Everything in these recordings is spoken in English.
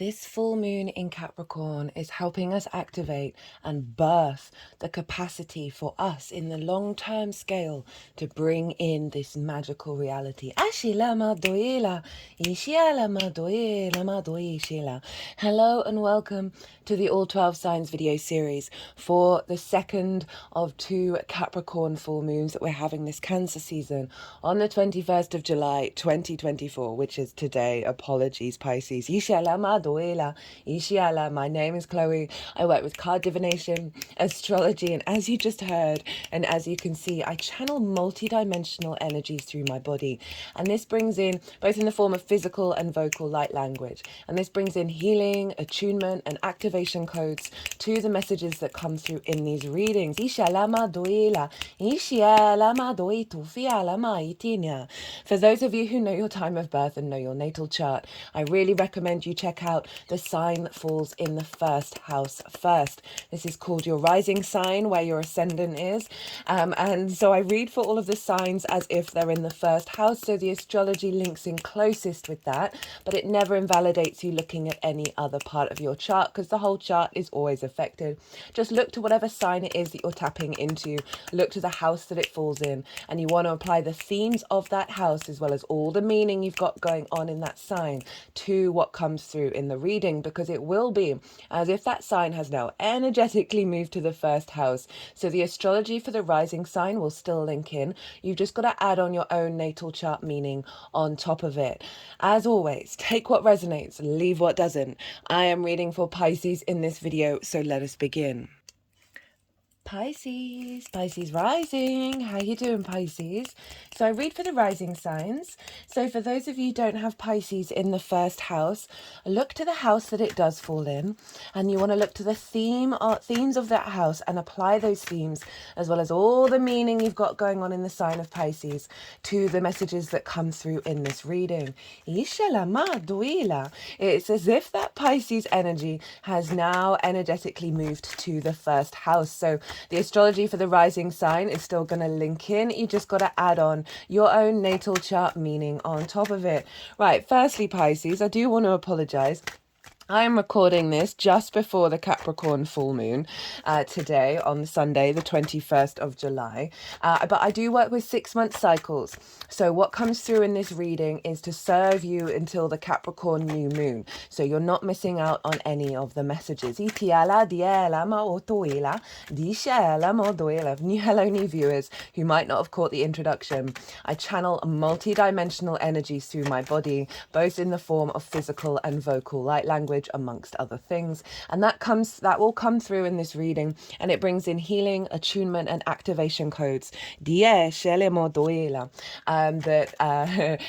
This full moon in Capricorn is helping us activate and birth the capacity for us in the long-term scale to bring in this magical reality. Hello and welcome to the All 12 Signs video series for the second of two Capricorn full moons that we're having this Cancer season on the 21st of July 2024, which is today. Apologies, Pisces. My name is Chloe. I work with card divination, astrology, and as you just heard, and as you can see, I channel multi-dimensional energies through my body. And this brings in, both in the form of physical and vocal light language, and this brings in healing, attunement, and activation codes to the messages that come through in these readings. For those of you who know your time of birth and know your natal chart, I really recommend you check out the sign that falls in the first house first. This is called your rising sign, where your ascendant is. And so I read for all of the signs as if they're in the first house. So the astrology links in closest with that, but it never invalidates you looking at any other part of your chart because the whole chart is always affected. Just look to whatever sign it is that you're tapping into. Look to the house that it falls in, and you want to apply the themes of that house as well as all the meaning you've got going on in that sign to what comes through in the reading, because it will be as if that sign has now energetically moved to the first house. So the astrology for the rising sign will still link in. You've just got to add on your own natal chart meaning on top of it. As always, take what resonates, leave what doesn't. I am reading for Pisces in this video, so let us begin. Pisces rising. How you doing, Pisces? So I read for the rising signs. So for those of you who don't have Pisces in the first house, look to the house that it does fall in, and you want to look to the themes of that house and apply those themes as well as all the meaning you've got going on in the sign of Pisces to the messages that come through in this reading. It's as if that Pisces energy has now energetically moved to the first house. So the astrology for the rising sign is still going to link in. You just got to add on your own natal chart meaning on top of it. Right, firstly, Pisces, I do want to apologize. I am recording this just before the Capricorn full moon today on Sunday, the 21st of July. But I do work with 6-month cycles. So what comes through in this reading is to serve you until the Capricorn new moon. So you're not missing out on any of the messages. Hello, new viewers who might not have caught the introduction. I channel multi-dimensional energies through my body, both in the form of physical and vocal light language, amongst other things, and that will come through in this reading, and it brings in healing, attunement, and activation codes that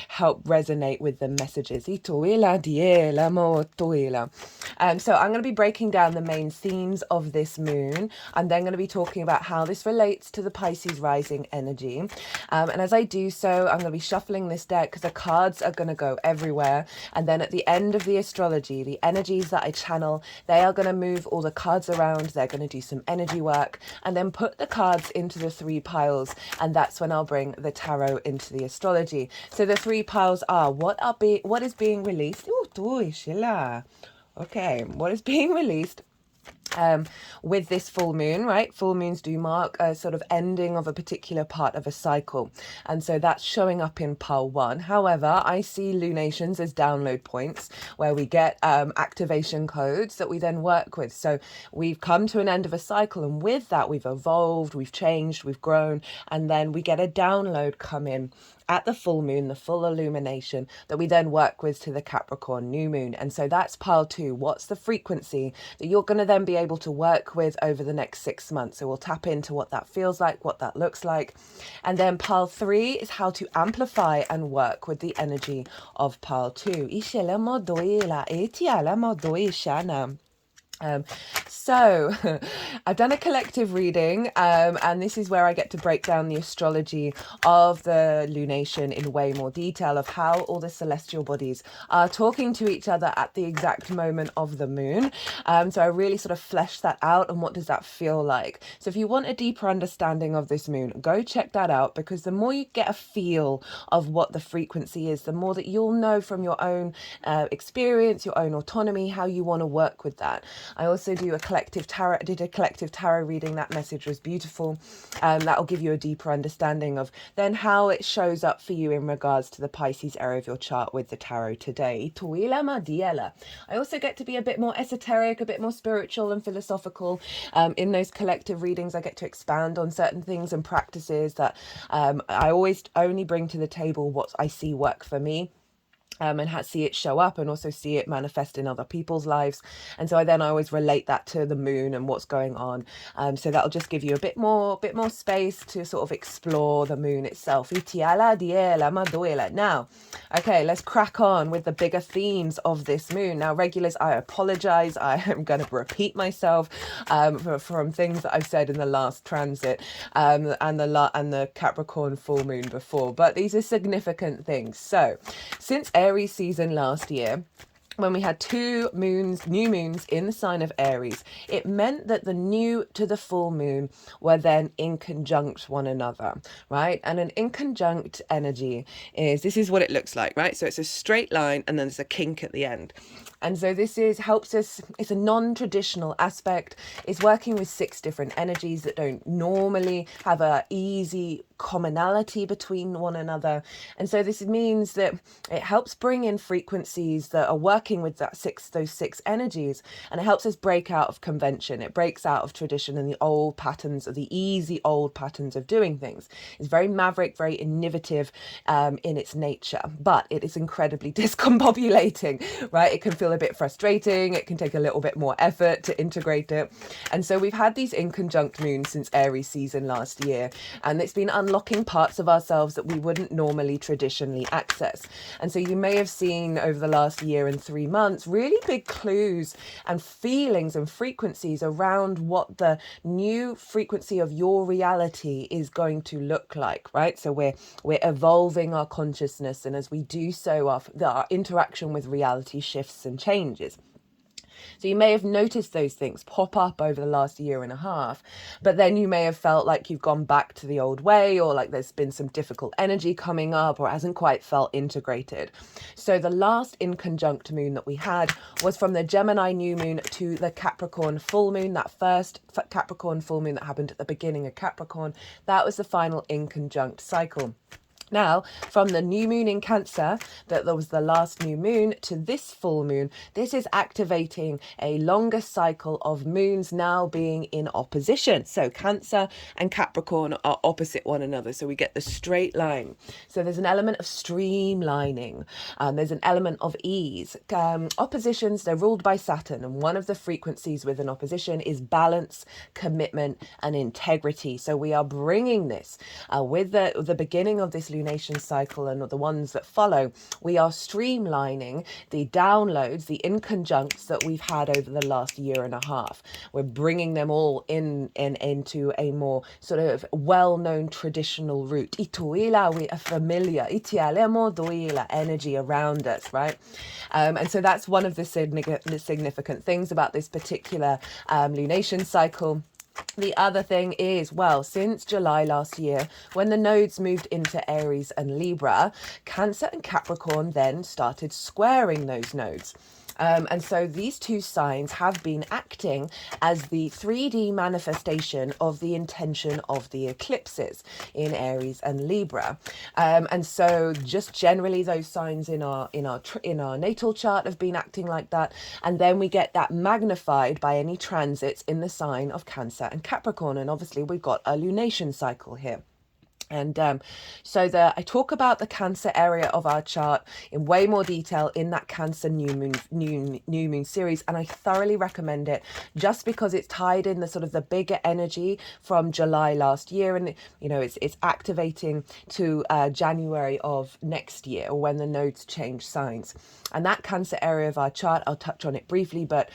help resonate with the messages. So I'm going to be breaking down the main themes of this moon. I'm then going to be talking about how this relates to the Pisces rising energy, and as I do so, I'm going to be shuffling this deck because the cards are going to go everywhere, and then at the end of the astrology, the energies that I channel, they are going to move all the cards around. They're going to do some energy work and then put the cards into the 3 piles, and that's when I'll bring the tarot into the astrology. So the 3 piles are what is being released. Okay, what is being released with this full moon, right? Full moons do mark a sort of ending of a particular part of a cycle. And so that's showing up in pile 1. However, I see lunations as download points where we get activation codes that we then work with. So we've come to an end of a cycle, and with that we've evolved, we've changed, we've grown, and then we get a download come in at the full moon, the full illumination, that we then work with to the Capricorn new moon. And so that's pile 2. What's the frequency that you're going to then be able to work with over the next 6 months? So we'll tap into what that feels like, what that looks like. And then pile 3 is how to amplify and work with the energy of pile 2. So I've done a collective reading, and this is where I get to break down the astrology of the lunation in way more detail of how all the celestial bodies are talking to each other at the exact moment of the moon. So I really sort of flesh that out, and what does that feel like? So if you want a deeper understanding of this moon, go check that out, because the more you get a feel of what the frequency is, the more that you'll know from your own experience, your own autonomy, how you want to work with that. I also do a collective tarot, did a collective tarot reading. That message was beautiful. That will give you a deeper understanding of then how it shows up for you in regards to the Pisces area of your chart with the tarot today. I also get to be a bit more esoteric, a bit more spiritual and philosophical. In those collective readings, I get to expand on certain things and practices that I always only bring to the table what I see work for me. And see it show up and also see it manifest in other people's lives. And so I always relate that to the moon and what's going on. So that'll just give you a bit more space to sort of explore the moon itself. Now, okay, let's crack on with the bigger themes of this moon. Now, regulars, I apologize. I am going to repeat myself from things that I've said in the last transit and the Capricorn full moon before. But these are significant things. So, since Aries season last year, when we had new moons in the sign of Aries, it meant that the new to the full moon were then in conjunct one another, right? And an inconjunct energy this is what it looks like, right? So it's a straight line and then there's a kink at the end. And so this helps us, it's a non-traditional aspect. It's working with 6 different energies that don't normally have a easy commonality between one another. And so this means that it helps bring in frequencies that are working with those 6 energies, and it helps us break out of convention. It breaks out of tradition and the old patterns, or the easy old patterns of doing things. It's very maverick, very innovative in its nature, but it is incredibly discombobulating, right? It can feel a bit frustrating. It can take a little bit more effort to integrate it. And so we've had these inconjunct moons since Aries season last year, and it's been unlocking parts of ourselves that we wouldn't normally traditionally access. And so you may have seen over the last year and 3 months really big clues and feelings and frequencies around what the new frequency of your reality is going to look like, right? So we're evolving our consciousness, and as we do so, our interaction with reality shifts and changes. So you may have noticed those things pop up over the last year and a half, but then you may have felt like you've gone back to the old way, or like there's been some difficult energy coming up, or it hasn't quite felt integrated. So the last inconjunct moon that we had was from the Gemini new moon to the Capricorn full moon. That first Capricorn full moon that happened at the beginning of Capricorn, that was the final inconjunct cycle. Now, from the new moon in Cancer, that was the last new moon, to this full moon, this is activating a longer cycle of moons now being in opposition. So Cancer and Capricorn are opposite one another. So we get the straight line. So there's an element of streamlining. There's an element of ease. Oppositions, they're ruled by Saturn. And one of the frequencies with an opposition is balance, commitment, and integrity. So we are bringing this with the beginning of this lunation cycle and the ones that follow. We are streamlining the downloads, the inconjuncts that we've had over the last year and a half. We're bringing them all into a more sort of well-known traditional route. Ituila, we are familiar. Itialemo doila, energy around us, right? And so that's one of the significant things about this particular lunation cycle. The other thing is, well, since July last year, when the nodes moved into Aries and Libra, Cancer and Capricorn then started squaring those nodes. And so these 2 signs have been acting as the 3D manifestation of the intention of the eclipses in Aries and Libra. And so just generally those signs in our natal chart have been acting like that. And then we get that magnified by any transits in the sign of Cancer and Capricorn. And obviously we've got a lunation cycle here. And so I talk about the Cancer area of our chart in way more detail in that Cancer new moon series, and I thoroughly recommend it just because it's tied in the sort of the bigger energy from July last year, and it's activating to January of next year, or when the nodes change signs. And that Cancer area of our chart, I'll touch on it briefly, but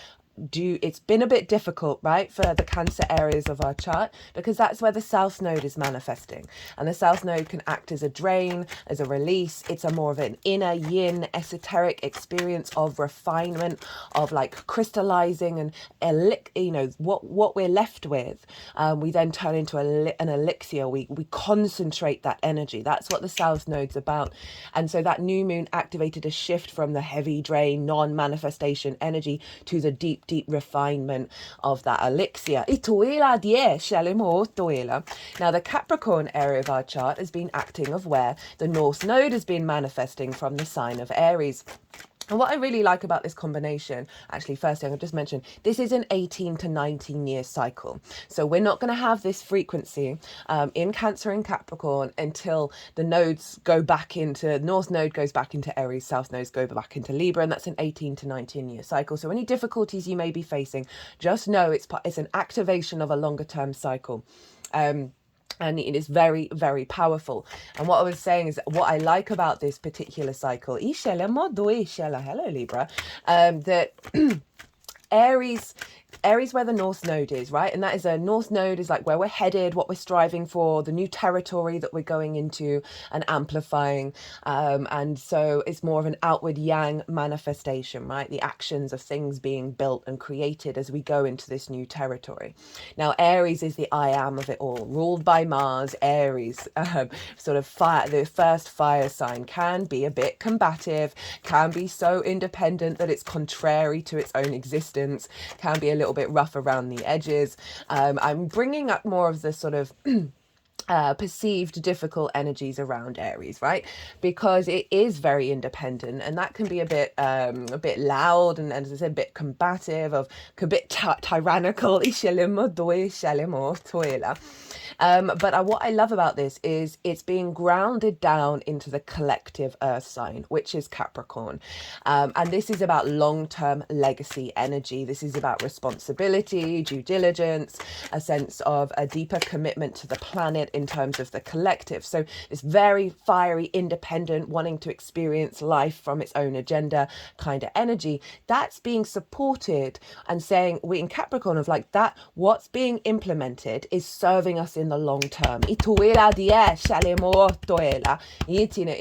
it's been a bit difficult, right, for the Cancer areas of our chart, because that's where the South Node is manifesting. And the South Node can act as a drain, as a release. It's a more of an inner yin, esoteric experience of refinement, of like crystallizing and, you know, what we're left with. We then turn into an elixir. We concentrate that energy. That's what the South Node's about. And so that new moon activated a shift from the heavy drain, non-manifestation energy to the deep refinement of that elixir. Now the Capricorn area of our chart has been acting of where the North Node has been manifesting from the sign of Aries. And what I really like about this combination, actually, first thing I'll just mention, this is an 18 to 19 year cycle. So we're not going to have this frequency in Cancer and Capricorn until the nodes go back into, North Node goes back into Aries, South Nodes go back into Libra, and that's an 18 to 19 year cycle. So any difficulties you may be facing, just know it's an activation of a longer term cycle. And it is very, very powerful. And what I was saying is that what I like about this particular cycle, hello Libra, that Aries where the North Node is, right? And that is a North Node is like where we're headed, what we're striving for, the new territory that we're going into and amplifying. And so it's more of an outward yang manifestation, right? The actions of things being built and created as we go into this new territory. Now, Aries is the I am of it all, ruled by Mars. Aries, sort of fire, the first fire sign, can be a bit combative, can be so independent that it's contrary to its own existence, can be a little bit rough around the edges. I'm bringing up more of the sort of perceived difficult energies around Aries, right? Because it is very independent, and that can be a bit loud and as I said, a bit combative, a bit tyrannical. But what I love about this is it's being grounded down into the collective earth sign, which is Capricorn. And this is about long-term legacy energy. This is about responsibility, due diligence, a sense of a deeper commitment to the planet in terms of the collective. So it's very fiery, independent, wanting to experience life from its own agenda kind of energy. That's being supported and saying we in Capricorn of like that, what's being implemented is serving us in the long term. In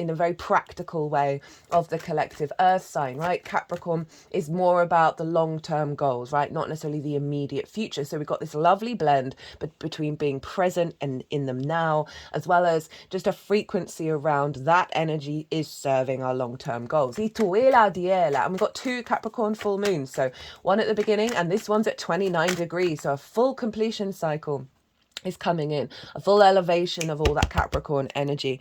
a very practical way of the collective earth sign, right? Capricorn is more about the long-term goals, right? Not necessarily the immediate future. So we've got this lovely blend between being present and in them now, as well as just a frequency around that energy is serving our long-term goals. And we've got 2 Capricorn full moons. So one at the beginning and this one's at 29 degrees. So a full completion cycle is coming in, a full elevation of all that Capricorn energy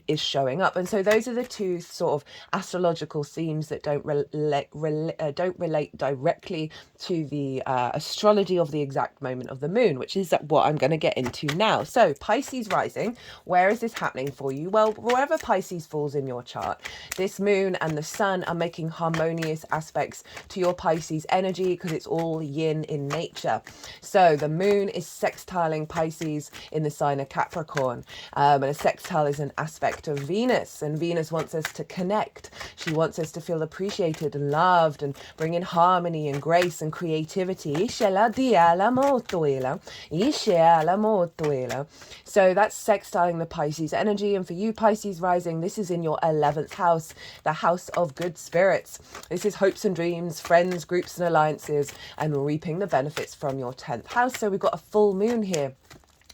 is showing up. And so those are the 2 sort of astrological themes that don't relate directly to the astrology of the exact moment of the moon, which is what I'm going to get into now. So Pisces rising, where is this happening for you? Well, wherever Pisces falls in your chart, this moon and the sun are making harmonious aspects to your Pisces energy because it's all yin in nature. So the moon is sextiling Pisces in the sign of Capricorn, and a sextile is an aspect of Venus, and Venus wants us to connect. She wants us to feel appreciated and loved and bring in harmony and grace and creativity. So that's sextiling the Pisces energy. And for you Pisces rising, this is in your 11th house, the house of good spirits. This is hopes and dreams, friends, groups and alliances, and reaping the benefits from your 10th house. So we've got a full moon here,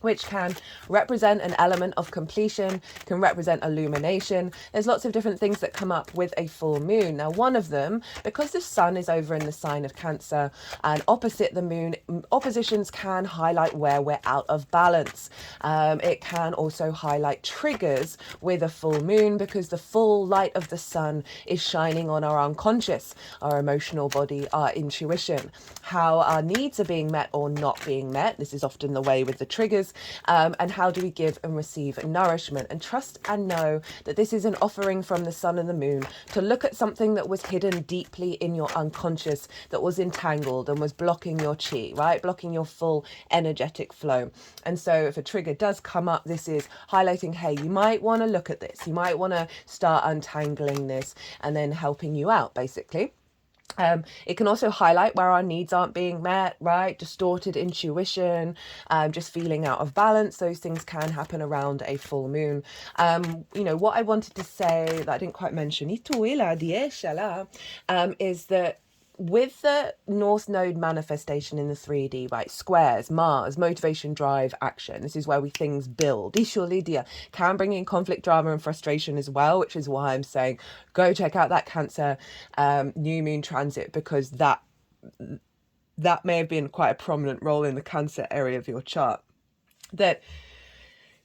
which can represent an element of completion, can represent illumination. There's lots of different things that come up with a full moon. Now, one of them, because the sun is over in the sign of Cancer and opposite the moon, oppositions can highlight where we're out of balance. It can also highlight triggers with a full moon because the full light of the sun is shining on our unconscious, our emotional body, our intuition, how our needs are being met or not being met. This is often the way with the triggers. And how do we give and receive nourishment, and trust and know that this is an offering from the sun and the moon to look at something that was hidden deeply in your unconscious, that was entangled and was blocking your chi, right? Blocking your full energetic flow. And so if a trigger does come up, this is highlighting, hey, you might want to look at this. You might want to start untangling this and then helping you out, basically. It can also highlight where our needs aren't being met, right? Distorted intuition, just feeling out of balance. Those things can happen around a full moon. You know, what I wanted to say that I didn't quite mention, is that with the North Node manifestation in the 3D, right, squares, Mars, motivation, drive, action. This is where things build. Lydia can bring in conflict, drama, and frustration as well, which is why I'm saying go check out that Cancer new moon transit, because that may have been quite a prominent role in the Cancer area of your chart. That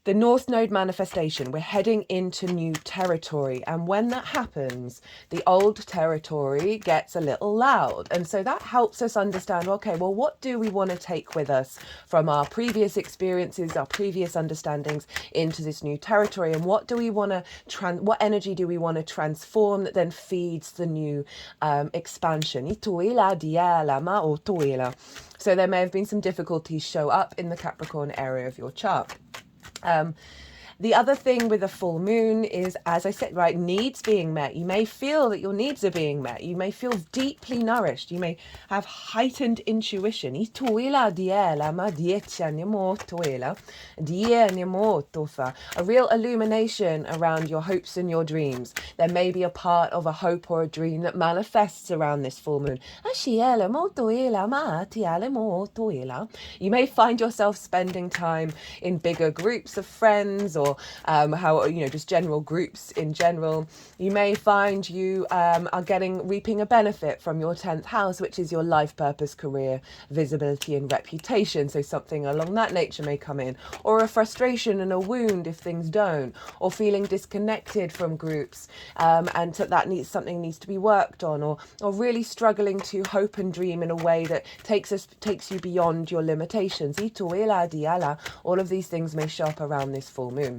the North Node manifestation, we're heading into new territory. And when that happens, the old territory gets a little loud. And so that helps us understand, okay, well, what do we want to take with us from our previous experiences, our previous understandings into this new territory? And what do we want to, what energy do we want to transform that then feeds the new expansion? So there may have been some difficulties show up in the Capricorn area of your chart. The other thing with a full moon is, as I said, right, needs being met. You may feel that your needs are being met. You may feel deeply nourished. You may have heightened intuition. A real illumination around your hopes and your dreams. There may be a part of a hope or a dream that manifests around this full moon. You may find yourself spending time in bigger groups of friends, or just general groups in general. You may find you are reaping a benefit from your 10th house, which is your life purpose, career, visibility, and reputation. So something along that nature may come in, or a frustration and a wound if things don't, or feeling disconnected from groups, and that needs to be worked on, or really struggling to hope and dream in a way that takes you beyond your limitations. All of these things may show up around this full moon.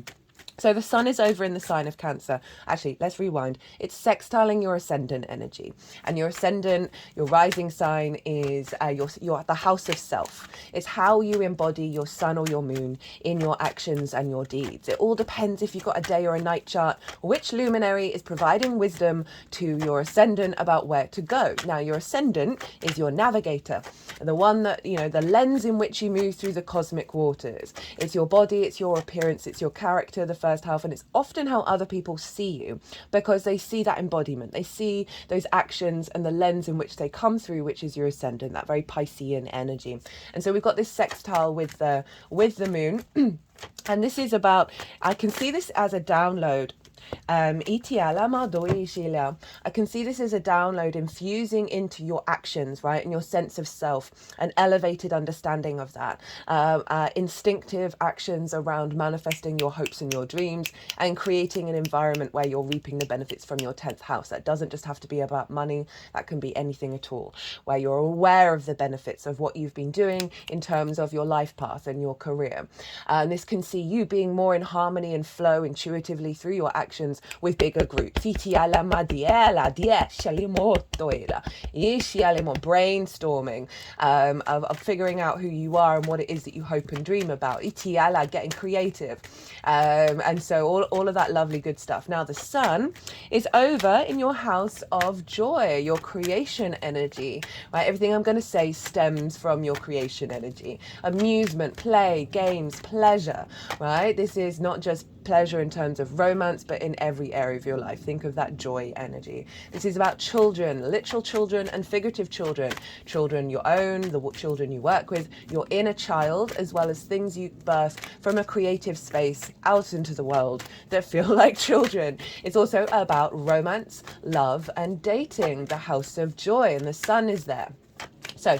So the sun is over in the sign of Cancer. Actually, let's rewind. It's sextiling your ascendant energy. And your ascendant, your rising sign, is your the house of self. It's how you embody your sun or your moon in your actions and your deeds. It all depends, if you've got a day or a night chart, which luminary is providing wisdom to your ascendant about where to go. Now, your ascendant is your navigator, the one that, the lens in which you move through the cosmic waters. It's your body, it's your appearance, it's your character, the first half, and it's often how other people see you, because they see that embodiment, they see those actions and the lens in which they come through, which is your ascendant, that very Piscean energy. And so we've got this sextile with the moon and this is about, I can see this as a download. I can see this as a download infusing into your actions, right, and your sense of self, an elevated understanding of that, instinctive actions around manifesting your hopes and your dreams, and creating an environment where you're reaping the benefits from your 10th house. That doesn't just have to be about money, that can be anything at all, where you're aware of the benefits of what you've been doing in terms of your life path and your career. And this can see you being more in harmony and flow intuitively through your actions with bigger groups. Brainstorming of figuring out who you are and what it is that you hope and dream about. Getting creative. And so all of that lovely good stuff. Now the sun is over in your house of joy, your creation energy, right? Everything I'm going to say stems from your creation energy. Amusement, play, games, pleasure, right? This is not just pleasure in terms of romance, but in every area of your life. Think of that joy energy. This is about children, literal children and figurative children. Children your own, the children you work with, your inner child, as well as things you birth from a creative space out into the world that feel like children. It's also about romance, love, and dating, the house of joy, and the sun is there. So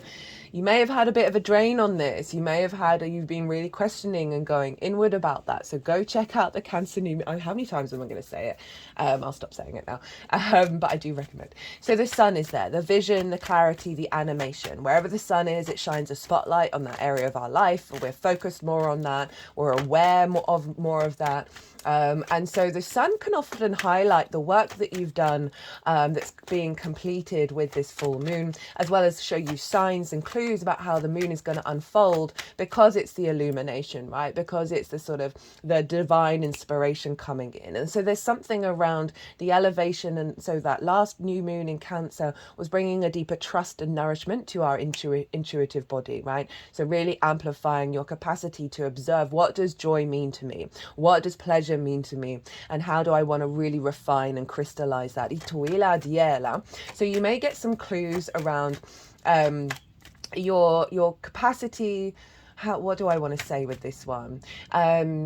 you may have had a bit of a drain on this. You've been really questioning and going inward about that. So go check out the Cancer new. How many times am I going to say it? I'll stop saying it now. But I do recommend. So the sun is there, the vision, the clarity, the animation. Wherever the sun is, it shines a spotlight on that area of our life. We're focused more on that. We're aware more of that. And so the sun can often highlight the work that you've done that's being completed with this full moon, as well as show you signs and clues clues about how the moon is going to unfold, because it's the illumination, right? Because it's the sort of the divine inspiration coming in. And so there's something around the elevation. And so that last new moon in Cancer was bringing a deeper trust and nourishment to our intuitive body, right? So really amplifying your capacity to observe, what does joy mean to me? What does pleasure mean to me? And how do I want to really refine and crystallize that? So you may get some clues around your capacity. What do I want to say with this one?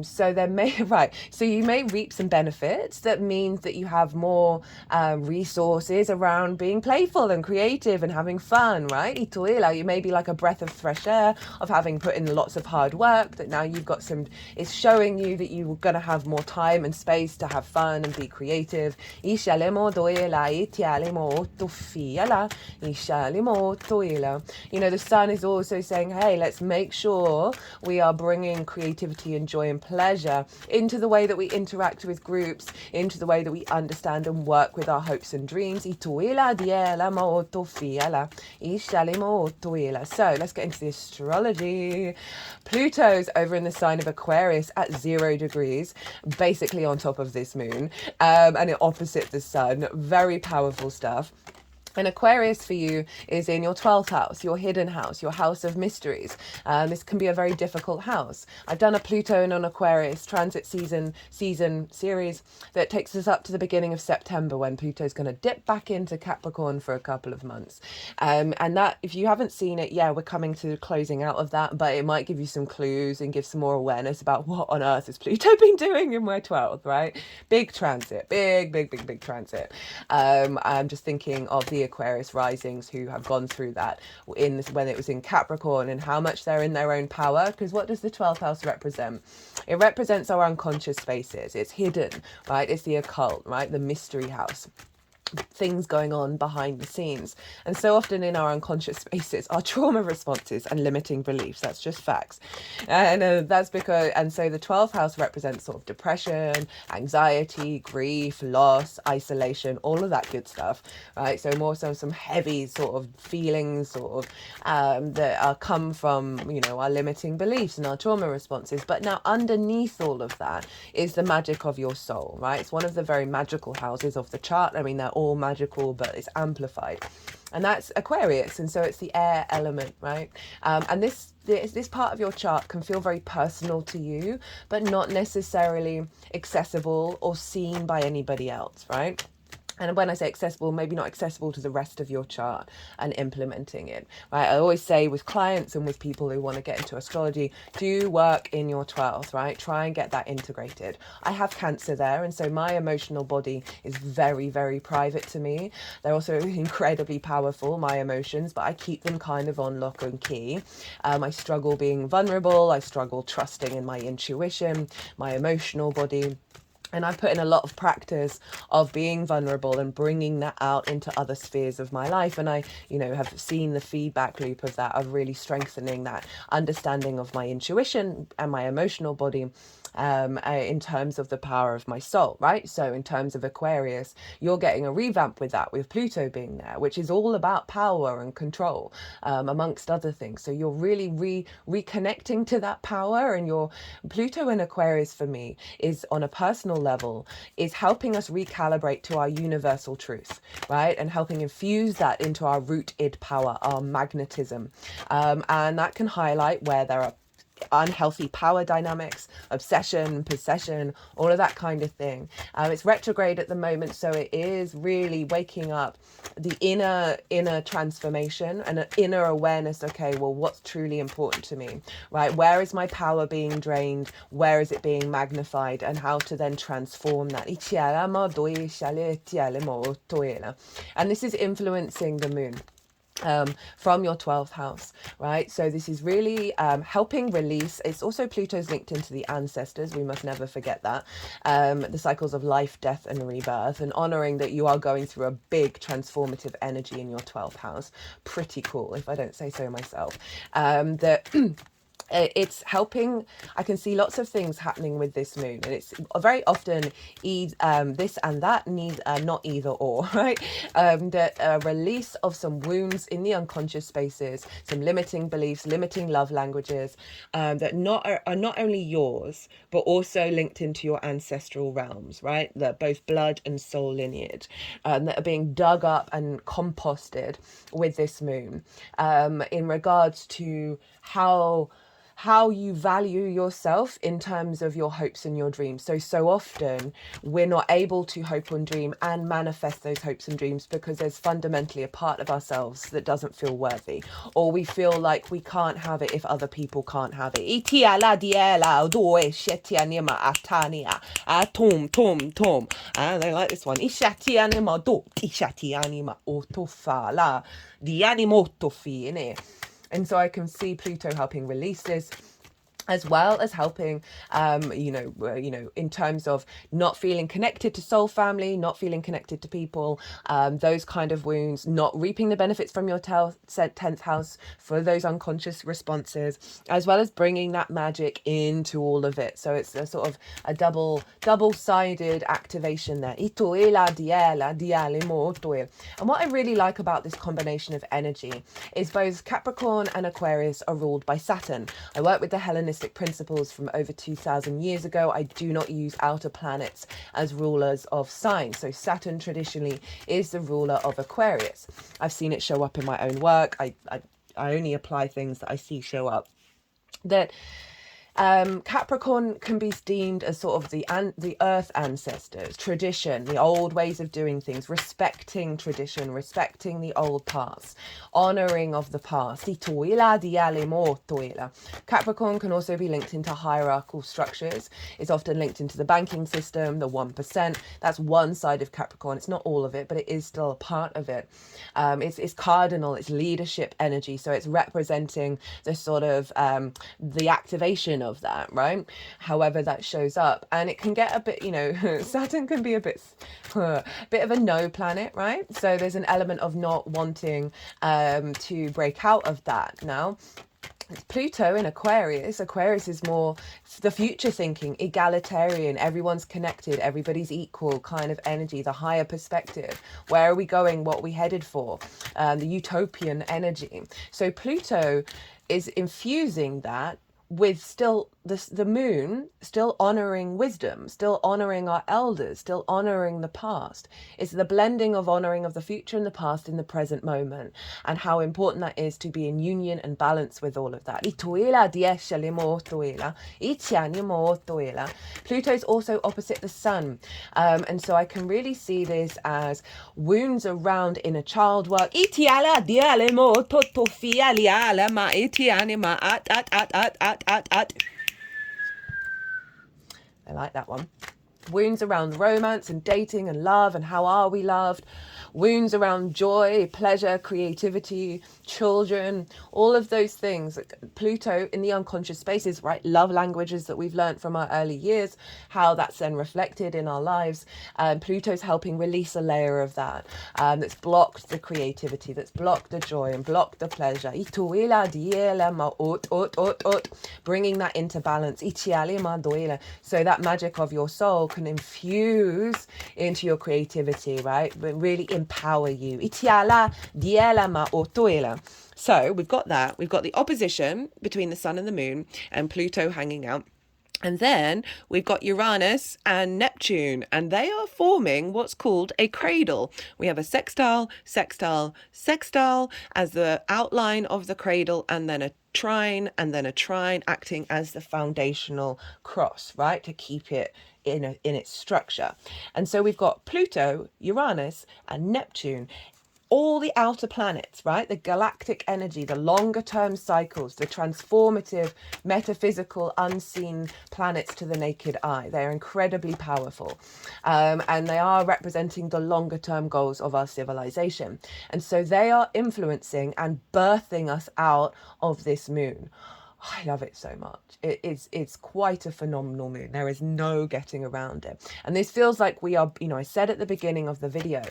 So there may, right, so you may reap some benefits. That means that you have more resources around being playful and creative and having fun, right? Ituila, you may be like a breath of fresh air of having put in lots of hard work, that now you've got some, it's showing you that you're going to have more time and space to have fun and be creative. You know, the sun is also saying, hey, let's make sure we are bringing creativity and joy and pleasure into the way that we interact with groups, into the way that we understand and work with our hopes and dreams. So let's get into the astrology. Pluto's over in the sign of Aquarius at 0 degrees, basically on top of this moon, and it opposite the sun. Very powerful stuff. And Aquarius for you is in your 12th house, your hidden house, your house of mysteries. This can be a very difficult house. I've done a Pluto and an Aquarius transit season series that takes us up to the beginning of September, when Pluto's going to dip back into Capricorn for a couple of months. And that, if you haven't seen it, yeah, we're coming to the closing out of that, but it might give you some clues and give some more awareness about what on earth has Pluto been doing in my 12th, right? Big transit, big transit. I'm just thinking of the Aquarius risings who have gone through that when it was in Capricorn, and how much they're in their own power. Because what does the 12th house represent? It represents our unconscious spaces. It's hidden, right? It's the occult, right? The mystery house. Things going on behind the scenes. And so often in our unconscious spaces are trauma responses and limiting beliefs. That's just facts. And that's because, and so the 12th house represents sort of depression, anxiety, grief, loss, isolation, all of that good stuff, right? So more so some heavy sort of feelings sort of that come from, you know, our limiting beliefs and our trauma responses. But now underneath all of that is the magic of your soul, right? It's one of the very magical houses of the chart. I mean, they're all magical, but it's amplified, and that's Aquarius. And so it's the air element, right? And this part of your chart can feel very personal to you, but not necessarily accessible or seen by anybody else, right? And when I say accessible, maybe not accessible to the rest of your chart and implementing it, right? I always say with clients and with people who want to get into astrology, do work in your 12th, right? Try and get that integrated. I have Cancer there, and so my emotional body is very, very private to me. They're also incredibly powerful, my emotions, but I keep them kind of on lock and key. I struggle being vulnerable. I struggle trusting in my intuition, my emotional body. And I've put in a lot of practice of being vulnerable and bringing that out into other spheres of my life. And I, you know, have seen the feedback loop of that, of really strengthening that understanding of my intuition and my emotional body in terms of the power of my soul, right? So in terms of Aquarius, you're getting a revamp with that, with Pluto being there, which is all about power and control, amongst other things. So you're really reconnecting to that power. And your Pluto in Aquarius for me is, on a personal level, is helping us recalibrate to our universal truth, right? And helping infuse that into our rooted power, our magnetism. And that can highlight where there are unhealthy power dynamics, obsession, possession, all of that kind of thing. It's retrograde at the moment, so it is really waking up the inner transformation and an inner awareness. Okay, well, what's truly important to me, right? Where is my power being drained? Where is it being magnified? And how to then transform that. And this is influencing the moon from your 12th house, right? So this is really helping release. It's also, Pluto's linked into the ancestors. We must never forget that. The cycles of life, death, and rebirth, and honoring that you are going through a big transformative energy in your 12th house. Pretty cool, if I don't say so myself. That It's helping. I can see lots of things happening with this moon, and it's very often this and that, not either or, right? That release of some wounds in the unconscious spaces, some limiting beliefs, limiting love languages, that are not only yours but also linked into your ancestral realms, right? That both blood and soul lineage, that are being dug up and composted with this moon, in regards to how you value yourself in terms of your hopes and your dreams. So often we're not able to hope and dream and manifest those hopes and dreams because there's fundamentally a part of ourselves that doesn't feel worthy, or we feel like we can't have it if other people can't have it. They like this one. And so I can see Pluto helping release this, as well as helping, in terms of not feeling connected to soul family, not feeling connected to people, those kind of wounds, not reaping the benefits from your 10th house for those unconscious responses, as well as bringing that magic into all of it. So it's a sort of a double-sided activation there. And what I really like about this combination of energy is both Capricorn and Aquarius are ruled by Saturn. I work with the Hellenistic principles from over 2,000 years ago. I do not use outer planets as rulers of signs. So Saturn traditionally is the ruler of Aquarius. I've seen it show up in my own work. I only apply things that I see show up. That Capricorn can be deemed as sort of the earth ancestors, tradition, the old ways of doing things, respecting tradition, respecting the old past, honoring of the past. Capricorn can also be linked into hierarchical structures. It's often linked into the banking system, the 1%. That's one side of Capricorn. It's not all of it, but it is still a part of it. It's cardinal, it's leadership energy. So it's representing the sort of the activation of that, right? However that shows up, and it can get a bit, Saturn can be a bit of a no planet, right? So there's an element of not wanting to break out of that. Now Pluto in Aquarius is more the future thinking, egalitarian, everyone's connected, everybody's equal kind of energy, the higher perspective. Where are we going? What are we headed for? The utopian energy. So Pluto is infusing that with still the moon, still honoring wisdom, still honoring our elders, still honoring the past. It's the blending of honoring of the future and the past in the present moment, and how important that is to be in union and balance with all of that. Pluto is also opposite the sun, and so I can really see this as wounds around inner child work. I like that one. Wounds around romance and dating and love and how are we loved. Wounds around joy, pleasure, creativity, children, all of those things. Pluto in the unconscious spaces, right? Love languages that we've learned from our early years, how that's then reflected in our lives. Pluto's helping release a layer of that that's blocked the creativity, that's blocked the joy and blocked the pleasure. Bringing that into balance. So that magic of your soul can infuse into your creativity, right? But really empower you. So we've got that. We've got the opposition between the sun and the moon and Pluto hanging out. And then we've got Uranus and Neptune, and they are forming what's called a cradle. We have a sextile, sextile, sextile as the outline of the cradle, and then a trine, acting as the foundational cross, right, to keep it in its structure. And so we've got Pluto, Uranus, and Neptune, all the outer planets, right? The galactic energy, the longer term cycles, the transformative, metaphysical, unseen planets to the naked eye. They're incredibly powerful. And they are representing the longer term goals of our civilization. And so they are influencing and birthing us out of this moon. I love it so much. It's quite a phenomenal moon. There is no getting around it. And this feels like we are, I said at the beginning of the video,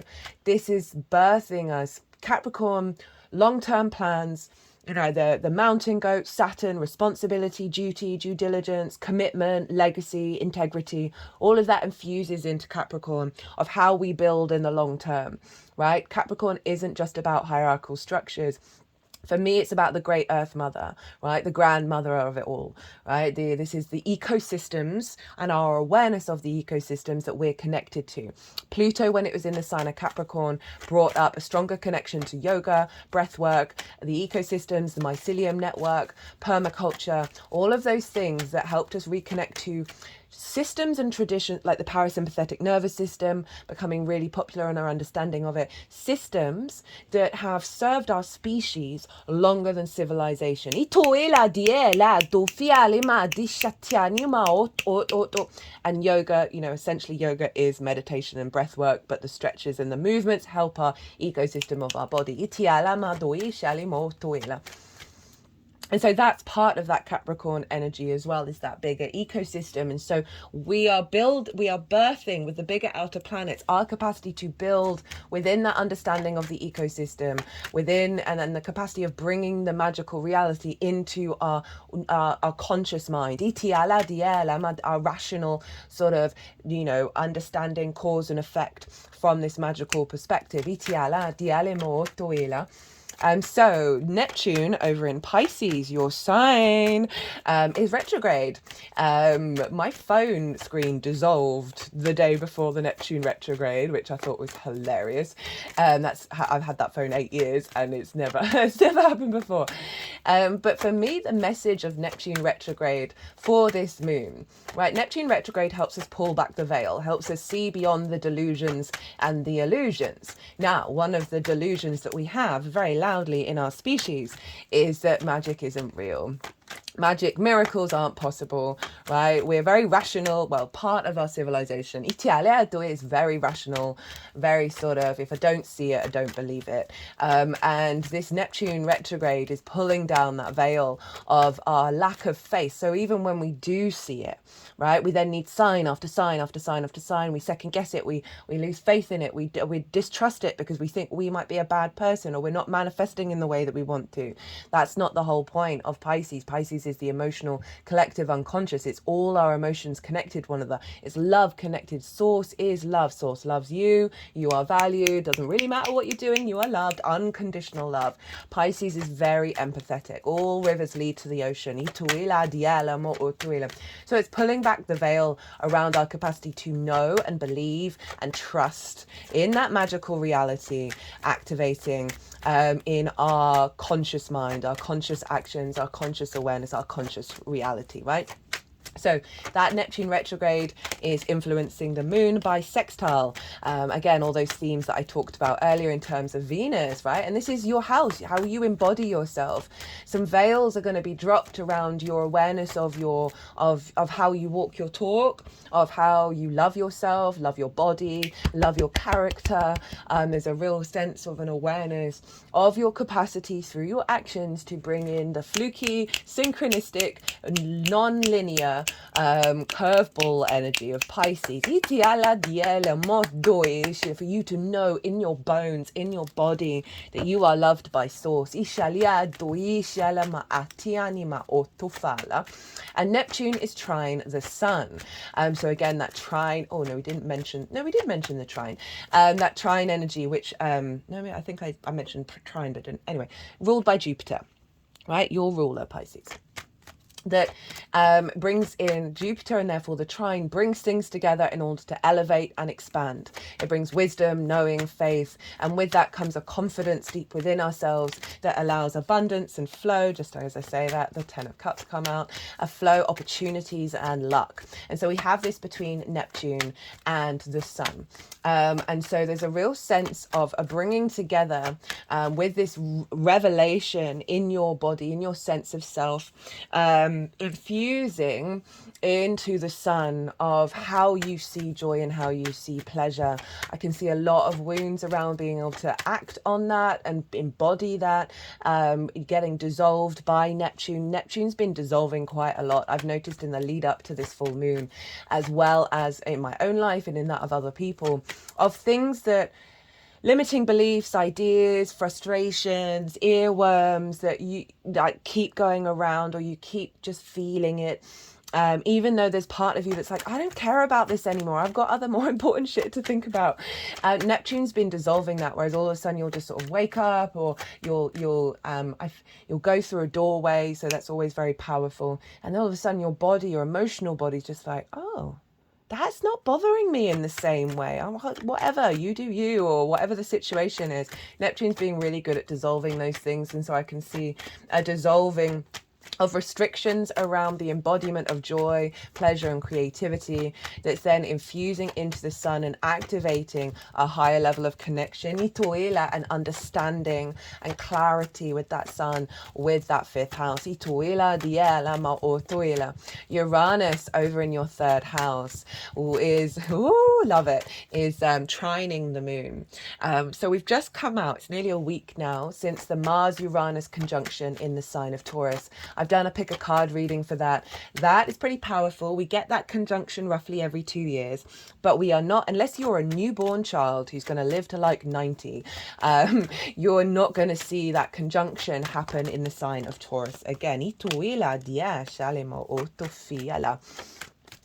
this is birthing us, Capricorn, long-term plans, you know, the mountain goat, Saturn, responsibility, duty, due diligence, commitment, legacy, integrity, all of that infuses into Capricorn of how we build in the long term, right? Capricorn isn't just about hierarchical structures. For me, it's about the great earth mother, right? The grandmother of it all, right? This is the ecosystems and our awareness of the ecosystems that we're connected to. Pluto, when it was in the sign of Capricorn, brought up a stronger connection to yoga, breath work, the ecosystems, the mycelium network, permaculture, all of those things that helped us reconnect to systems and traditions, like the parasympathetic nervous system becoming really popular in our understanding of it, systems that have served our species longer than civilization. And yoga, you know, essentially yoga is meditation and breath work, but the stretches and the movements help our ecosystem of our body. And so that's part of that Capricorn energy as well, is that bigger ecosystem. And so we are birthing with the bigger outer planets our capacity to build within that understanding of the ecosystem, within, and then the capacity of bringing the magical reality into our conscious mind, our rational sort of, you know, understanding cause and effect from this magical perspective. So Neptune over in Pisces, your sign, is retrograde. My phone screen dissolved the day before the Neptune retrograde, which I thought was hilarious. I've had that phone 8 years and it's never happened before. But for me, the message of Neptune retrograde for this moon, right? Neptune retrograde helps us pull back the veil, helps us see beyond the delusions and the illusions. Now, one of the delusions that we have very loudly in our species is that magic isn't real. Magic, miracles aren't possible, right? We're very rational. Well, part of our civilization is very rational, very sort of, if I don't see it, I don't believe it. And this Neptune retrograde is pulling down that veil of our lack of faith. So even when we do see it, right, we then need sign after sign after sign after sign. We second guess it. We lose faith in it. We distrust it because we think we might be a bad person, or we're not manifesting in the way that we want to. That's not the whole point of Pisces. Pisces is the emotional collective unconscious. It's all our emotions connected one another. It's love connected. Source is love. Source loves you. You are valued. Doesn't really matter what you're doing. You are loved. Unconditional love. Pisces is very empathetic. All rivers lead to the ocean. So it's pulling back the veil around our capacity to know and believe and trust in that magical reality, activating in our conscious mind, our conscious actions, our conscious awareness, our conscious reality, right? So that Neptune retrograde is influencing the moon by sextile. Again, all those themes that I talked about earlier in terms of Venus, right? And this is your house, how you embody yourself. Some veils are going to be dropped around your awareness of how you walk your talk, of how you love yourself, love your body, love your character. There's a real sense of an awareness of your capacity through your actions to bring in the fluky, synchronistic, non-linear curveball energy of Pisces. For you to know in your bones, in your body, that you are loved by Source. And Neptune is trine the sun. So again, that trine, we did mention the trine. That trine energy, which, I think I mentioned trine, but didn't. Anyway, ruled by Jupiter, right? Your ruler, Pisces. That brings in Jupiter, and therefore the trine brings things together in order to elevate and expand. It brings wisdom, knowing, faith, and with that comes a confidence deep within ourselves that allows abundance and flow. Just as I say that, the 10 of Cups come out, a flow, opportunities, and luck. And so we have this between Neptune and the sun. And so there's a real sense of a bringing together with this revelation in your body, in your sense of self, infusing into the sun of how you see joy and how you see pleasure. I can see a lot of wounds around being able to act on that and embody that, getting dissolved by Neptune. Neptune's been dissolving quite a lot. I've noticed in the lead up to this full moon, as well as in my own life and in that of other people, of things that limiting beliefs, ideas, frustrations, earworms that you like keep going around, or you keep just feeling it. Even though there's part of you that's like, I don't care about this anymore. I've got other more important shit to think about. Neptune's been dissolving that, whereas all of a sudden you'll just sort of wake up, or you'll go through a doorway. So that's always very powerful. And then all of a sudden your body, your emotional body's just like, oh, that's not bothering me in the same way. Whatever, you do you, or whatever the situation is. Neptune's being really good at dissolving those things. And so I can see a dissolving of restrictions around the embodiment of joy, pleasure, and creativity that's then infusing into the sun and activating a higher level of connection and understanding and clarity with that sun, with that fifth house. Uranus over in your third house is, love it, is trining the moon. So we've just come out, it's nearly a week now since the Mars-Uranus conjunction in the sign of Taurus. I've done a pick a card reading for that. That is pretty powerful. We get that conjunction roughly every 2 years, but we are not, unless you're a newborn child who's going to live to like 90, you're not going to see that conjunction happen in the sign of Taurus again.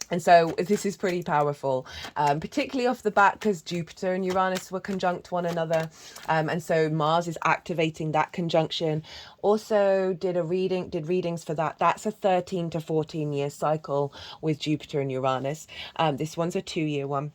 And so this is pretty powerful, particularly off the bat because Jupiter and Uranus were conjunct one another. And so Mars is activating that conjunction. Also did readings for that. That's a 13 to 14 year cycle with Jupiter and Uranus. This one's a 2-year one.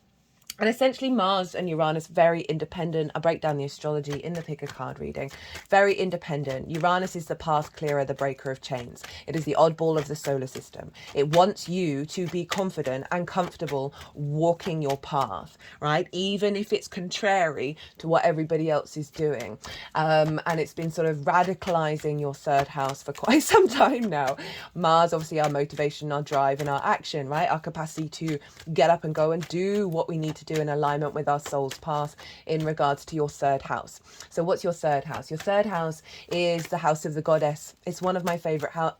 And essentially Mars and Uranus, very independent. I break down the astrology in the pick a card reading. Very independent. Uranus is the path clearer, the breaker of chains. It is the oddball of the solar system. It wants you to be confident and comfortable walking your path, right? Even if it's contrary to what everybody else is doing. And it's been sort of radicalizing your third house for quite some time now. Mars, obviously our motivation, our drive and our action, right? Our capacity to get up and go and do what we need to do in alignment with our soul's path in regards to your third house. So what's your third house? Your third house is the house of the goddess. It's one of my favorite house.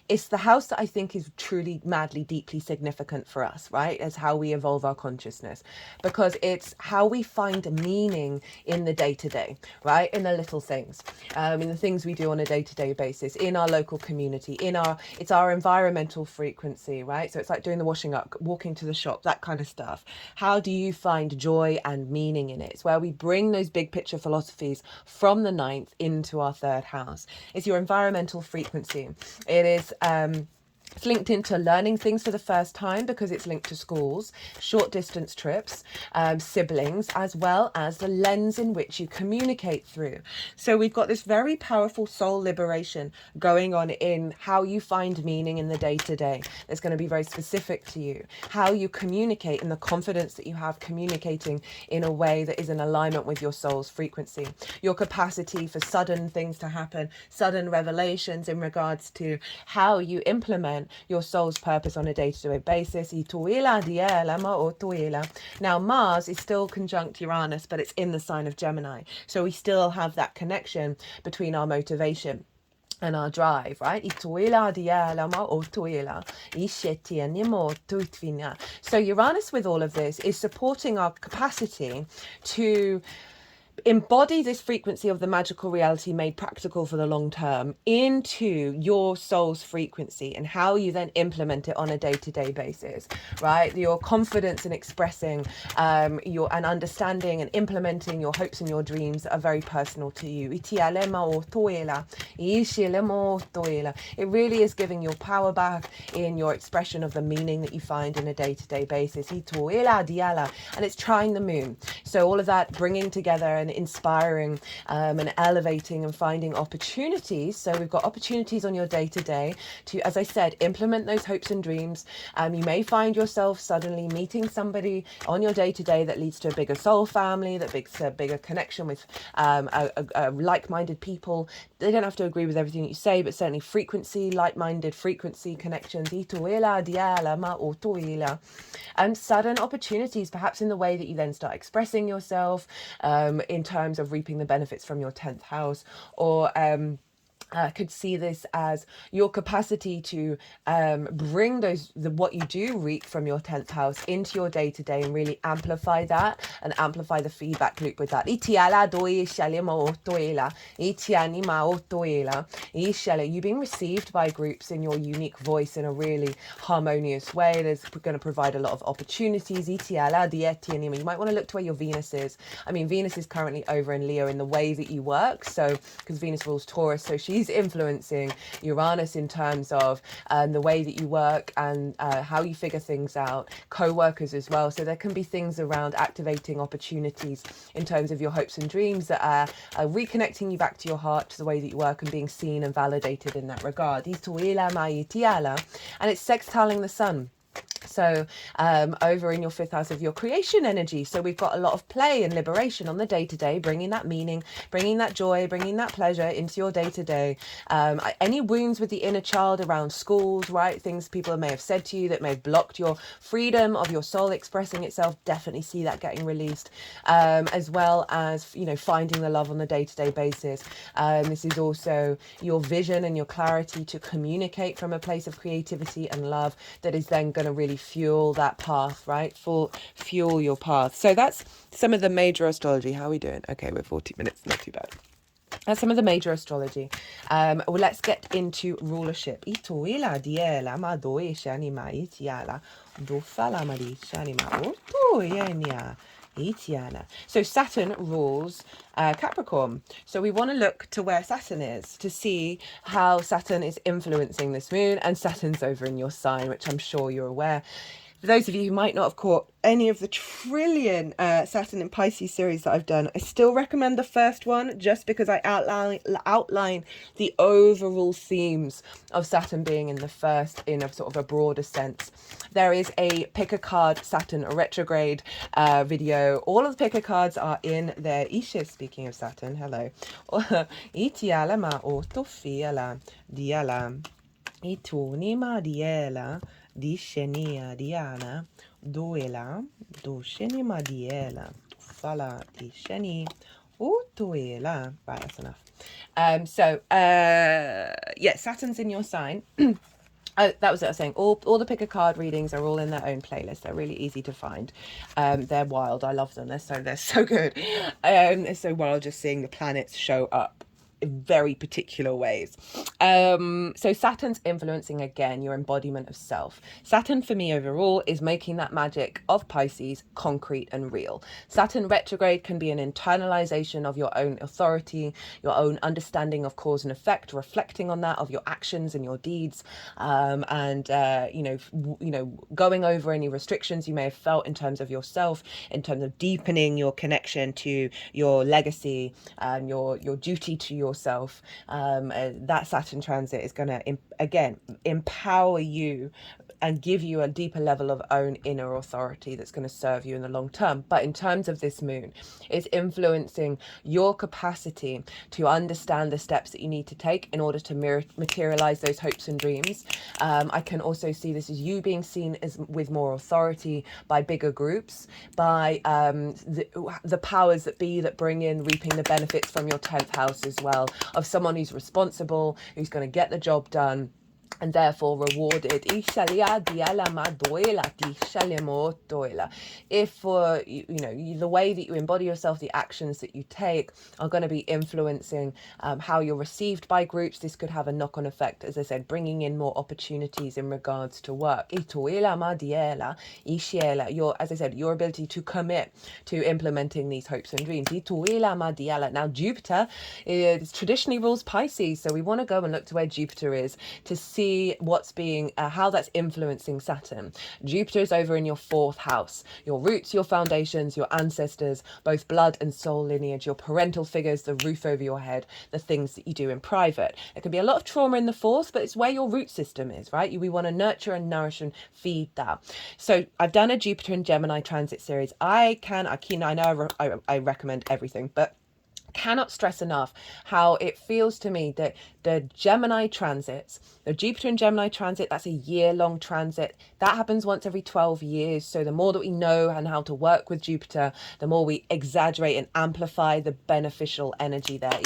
It's the house that I think is truly, madly, deeply significant for us, right? As how we evolve our consciousness, because it's how we find meaning in the day-to-day, right? In the little things, in the things we do on a day-to-day basis, in our local community, it's our environmental frequency, right? So it's like doing the washing up, walking to the shop, that kind of stuff. How do you find joy and meaning in it? It's where we bring those big picture philosophies from the ninth into our third house. It's your environmental frequency. It is it's linked into learning things for the first time because it's linked to schools, short distance trips, siblings, as well as the lens in which you communicate through. So we've got this very powerful soul liberation going on in how you find meaning in the day-to-day. That's going to be very specific to you. How you communicate and the confidence that you have communicating in a way that is in alignment with your soul's frequency. Your capacity for sudden things to happen, sudden revelations in regards to how you implement your soul's purpose on a day-to-day basis. Now Mars is still conjunct Uranus, but it's in the sign of Gemini, so we still have that connection between our motivation and our drive, right? So Uranus with all of this is supporting our capacity to embody this frequency of the magical reality made practical for the long term into your soul's frequency, and how you then implement it on a day-to-day basis, right? Your confidence in expressing and understanding and implementing your hopes and your dreams are very personal to you. It really is giving your power back in your expression of the meaning that you find in a day-to-day basis. And it's trying the moon. So all of that bringing together and inspiring and elevating and finding opportunities. So we've got opportunities on your day-to-day to, as I said, implement those hopes and dreams. You may find yourself suddenly meeting somebody on your day-to-day that leads to a bigger soul family, that makes a bigger connection with like-minded people. They don't have to agree with everything that you say, but certainly frequency, like-minded frequency connections. And sudden opportunities, perhaps in the way that you then start expressing yourself, in terms of reaping the benefits from your 10th house, or could see this as your capacity to bring what you do reap from your 10th house into your day to day and really amplify that and amplify the feedback loop with that. You being received by groups in your unique voice in a really harmonious way. There's going to provide a lot of opportunities. You might want to look to where your Venus is. I mean, Venus is currently over in Leo in the way that you work. So, because Venus rules Taurus, so she's influencing Uranus in terms of the way that you work and how you figure things out, co-workers as well. So there can be things around activating opportunities in terms of your hopes and dreams that are reconnecting you back to your heart, to the way that you work and being seen and validated in that regard. And it's sextiling the sun. So over in your 5th house of your creation energy. So we've got a lot of play and liberation on the day-to-day, bringing that meaning, bringing that joy, bringing that pleasure into your day-to-day. Any wounds with the inner child around schools, right? Things people may have said to you that may have blocked your freedom of your soul expressing itself. Definitely see that getting released, as well as, you know, finding the love on the day-to-day basis. This is also your vision and your clarity to communicate from a place of creativity and love that is then going to really fuel that path, right? Fuel your path. So that's some of the major astrology. How are we doing? Okay, we're 40 minutes, not too bad. That's some of the major astrology. Well, let's get into rulership. So Saturn rules Capricorn. So we want to look to where Saturn is to see how Saturn is influencing this moon, and Saturn's over in your sign, which I'm sure you're aware. For those of you who might not have caught any of the trillion Saturn in Pisces series that I've done, I still recommend the first one just because I outline the overall themes of Saturn being in the first in a sort of a broader sense. There is a pick a card Saturn retrograde video. All of the pick a cards are in there. Isha, speaking of Saturn, hello. Itiala ma otofiala diala. Ituni ma diela. Dishenia Diana, Duela, Dusheni Madiela, Fala Disheni, Utuela. Right, that's enough. Yeah, Saturn's in your sign. Oh, that was what I was saying. All the pick a card readings are all in their own playlist. They're really easy to find. They're wild. I love them. They're so good. It's so wild just seeing the planets show up in very particular ways. So Saturn's influencing, again, your embodiment of self. Saturn for me overall is making that magic of Pisces concrete and real. Saturn retrograde can be an internalization of your own authority, your own understanding of cause and effect, reflecting on that, of your actions and your deeds, and going over any restrictions you may have felt in terms of yourself, in terms of deepening your connection to your legacy and your duty to yourself. That Saturn transit is going to again empower you and give you a deeper level of own inner authority that's going to serve you in the long term. But in terms of this moon, it's influencing your capacity to understand the steps that you need to take in order to materialize those hopes and dreams. I can also see this as you being seen as with more authority by bigger groups, by the powers that be that bring in reaping the benefits from your 10th house as well, of someone who's responsible, who's going to get the job done, and therefore rewarded. If the way that you embody yourself, the actions that you take are going to be influencing how you're received by groups. This could have a knock-on effect, as I said, bringing in more opportunities in regards to work. As I said, your ability to commit to implementing these hopes and dreams. Now Jupiter is traditionally rules Pisces, so we want to go and look to where Jupiter is to see what's being how that's influencing Saturn. Jupiter is over in your 4th house, your roots, your foundations, your ancestors, both blood and soul lineage, your parental figures, the roof over your head, the things that you do in private. There can be a lot of trauma in the 4th, but it's where your root system is, right? We want to nurture and nourish and feed that. So I've done a Jupiter and Gemini transit series. I know I recommend everything, but cannot stress enough how it feels to me that the Gemini transits, the Jupiter and Gemini transit, that's a year-long transit. That happens once every 12 years. So the more that we know and how to work with Jupiter, the more we exaggerate and amplify the beneficial energy there.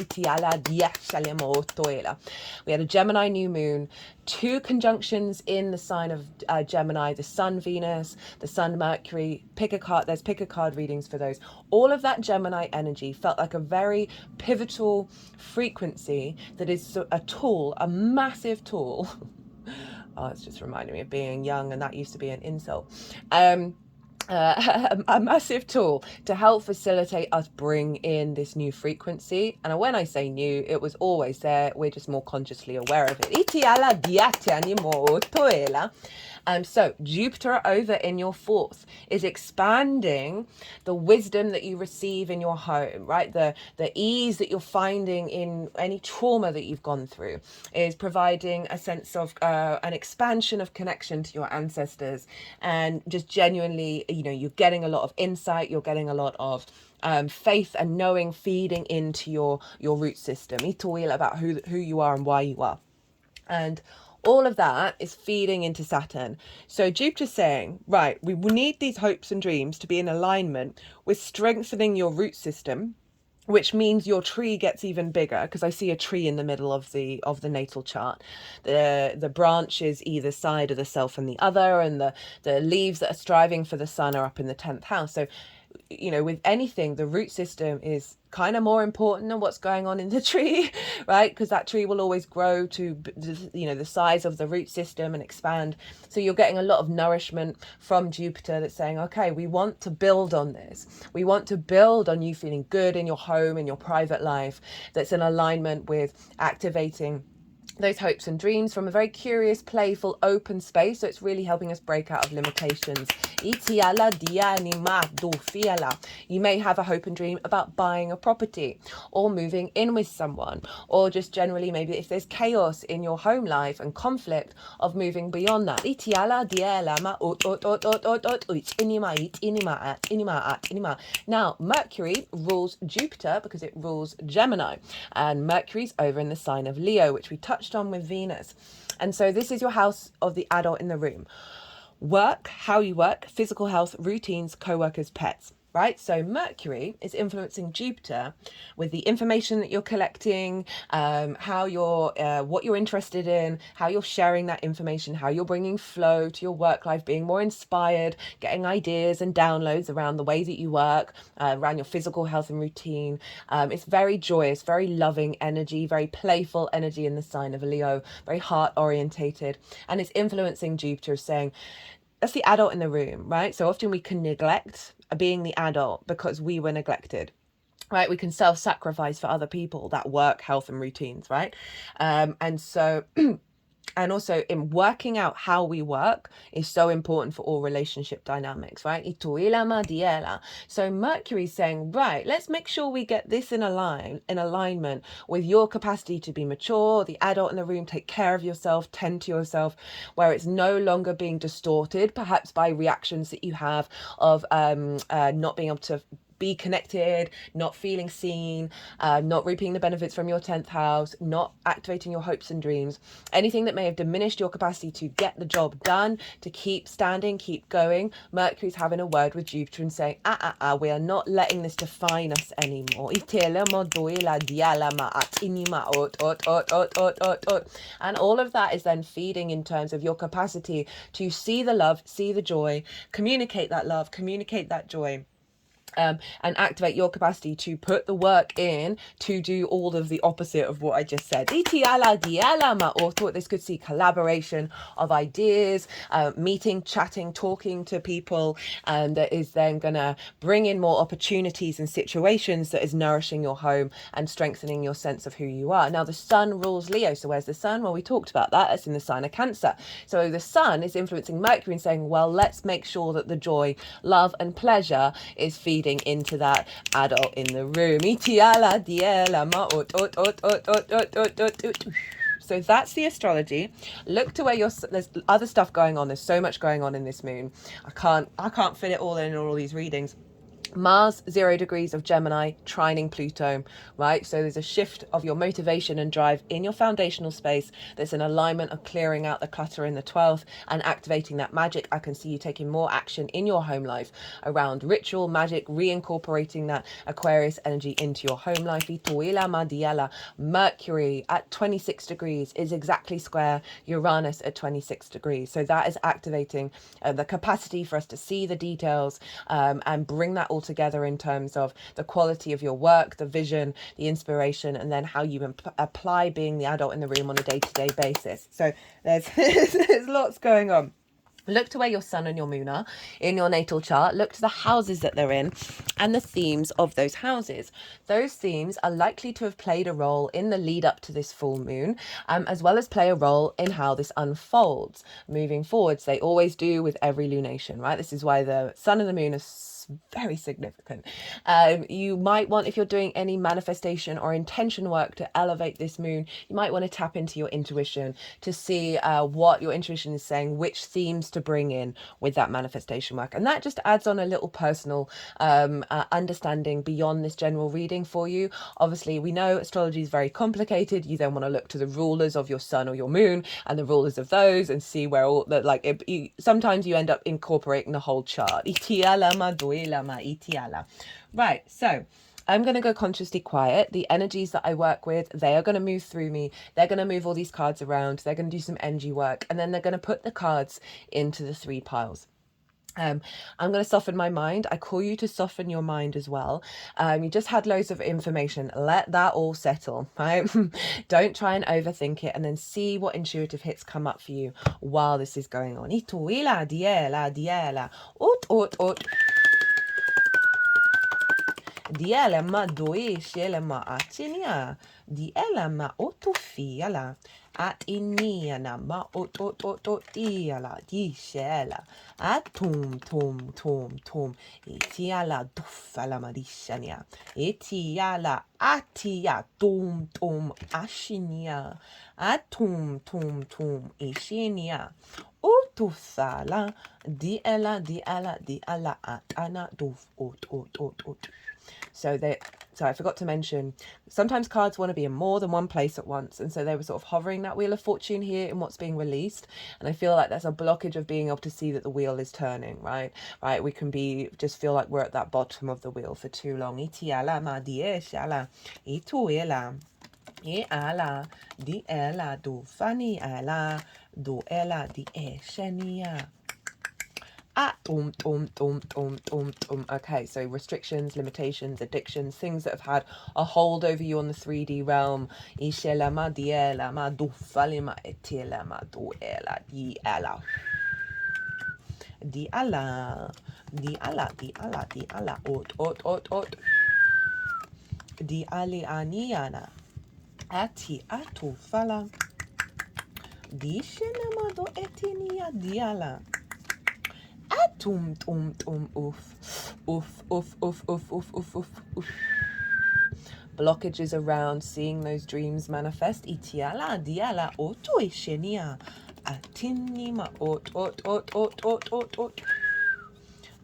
We had a Gemini new moon, 2 conjunctions in the sign of Gemini, the Sun Venus, the Sun Mercury. Pick a card. There's pick a card readings for those. All of that Gemini energy felt like a very pivotal frequency that is a tool, a massive tool. Oh, it's just reminding me of being young, and that used to be an insult. A massive tool to help facilitate us bring in this new frequency. And when I say new, it was always there. We're just more consciously aware of it. So Jupiter over in your 4th is expanding the wisdom that you receive in your home, right? The ease that you're finding in any trauma that you've gone through is providing a sense of an expansion of connection to your ancestors, and just genuinely, you're getting a lot of insight, you're getting a lot of faith and knowing feeding into your root system. About who you are and why you are. And all of that is feeding into Saturn. So Jupiter's saying, right, we will need these hopes and dreams to be in alignment with strengthening your root system, which means your tree gets even bigger, because I see a tree in the middle of the natal chart. The branches either side of the self and the other, and the leaves that are striving for the sun are up in the 10th house. So, with anything, the root system is kind of more important than what's going on in the tree, right? Because that tree will always grow to, the size of the root system and expand. So you're getting a lot of nourishment from Jupiter that's saying, okay, we want to build on this. We want to build on you feeling good in your home, in your private life, that's in alignment with activating those hopes and dreams from a very curious, playful, open space. So it's really helping us break out of limitations. You may have a hope and dream about buying a property or moving in with someone, or just generally maybe if there's chaos in your home life and conflict, of moving beyond that. Now, Mercury rules Jupiter because it rules Gemini, and Mercury's over in the sign of Leo, which we touched on with Venus. And so this is your house of the adult in the room. Work, how you work, physical health, routines, co-workers, pets, right? So Mercury is influencing Jupiter with the information that you're collecting, how you're, what you're interested in, how you're sharing that information, how you're bringing flow to your work life, being more inspired, getting ideas and downloads around the way that you work, around your physical health and routine. It's very joyous, very loving energy, very playful energy in the sign of Leo, very heart orientated, and it's influencing Jupiter, saying, that's the adult in the room, right? So often we can neglect being the adult because we were neglected, right? We can self-sacrifice for other people, that work, health and routines, right? And so... And also in working out how we work is so important for all relationship dynamics, right? So Mercury's saying, right, let's make sure we get this in alignment with your capacity to be mature, the adult in the room, take care of yourself, tend to yourself, where it's no longer being distorted, perhaps by reactions that you have of not being able to be connected, not feeling seen, not reaping the benefits from your 10th house, not activating your hopes and dreams, anything that may have diminished your capacity to get the job done, to keep standing, keep going. Mercury's having a word with Jupiter and saying, we are not letting this define us anymore. And all of that is then feeding in terms of your capacity to see the love, see the joy, communicate that love, communicate that joy. And activate your capacity to put the work in to do all of the opposite of what I just said. Or thought this could see collaboration of ideas, meeting, chatting, talking to people, and that is then going to bring in more opportunities and situations that is nourishing your home and strengthening your sense of who you are. Now, the sun rules Leo. So where's the sun? Well, we talked about that. It's in the sign of Cancer. So the sun is influencing Mercury and saying, well, let's make sure that the joy, love, and pleasure is feeding into that adult in the room. So that's the astrology. Look to where there's other stuff going on. There's so much going on in this moon. I can't fit it all in all these readings. Mars, 0 degrees of Gemini, trining Pluto, right? So there's a shift of your motivation and drive in your foundational space. There's an alignment of clearing out the clutter in the 12th and activating that magic. I can see you taking more action in your home life around ritual, magic, reincorporating that Aquarius energy into your home life. Mercury at 26 degrees is exactly square Uranus at 26 degrees. So that is activating the capacity for us to see the details and bring that all together in terms of the quality of your work, the vision, the inspiration, and then how you apply being the adult in the room on a day-to-day basis. So there's there's lots going on. Look to where your sun and your moon are in your natal chart. Look to the houses that they're in and the themes of those houses. Those themes are likely to have played a role in the lead up to this full moon, as well as play a role in how this unfolds moving forwards. They always do with every lunation, right? This is why the sun and the moon are very significant. You might want, if you're doing any manifestation or intention work to elevate this moon, you might want to tap into your intuition to see what your intuition is saying, which themes to bring in with that manifestation work. And that just adds on a little personal understanding beyond this general reading for you. Obviously, we know astrology is very complicated. You then want to look to the rulers of your sun or your moon and the rulers of those and see where all the, like, sometimes you end up incorporating the whole chart. Right, so I'm going to go consciously quiet. The energies that I work with, they are going to move through me. They're going to move all these cards around. They're going to do some energy work, and then they're going to put the cards into the 3 piles. I'm going to soften my mind. I call you to soften your mind as well. You just had loads of information. Let that all settle, right? Don't try and overthink it, and then see what intuitive hits come up for you while this is going on. Ituila, diela, diela, ut. Diela ma doi shela ma atinia. Diela ma otufiala. At iniana ma ototiala. Di shela. At tum. Etiala dufala marishania. Etiala atia tum ashinia. At tum ishinia. Utufala. Diela at ana duf ut. So I forgot to mention, sometimes cards want to be in more than one place at once. And so they were sort of hovering that Wheel of Fortune here in what's being released. And I feel like there's a blockage of being able to see that the wheel is turning, right? Right. We can just feel like we're at that bottom of the wheel for too long. Itiala ma dieshala. Ituela. Ala. Di ela do fani ala. Do ela di eshenia. Okay, so restrictions, limitations, addictions, things that have had a hold over you on the 3D realm. Di ali aniana. Ati atu fala. Di shenama do etinia diala. Oof. Blockages around seeing those dreams manifest. Itiala diala oto ishenia. Atinima ot.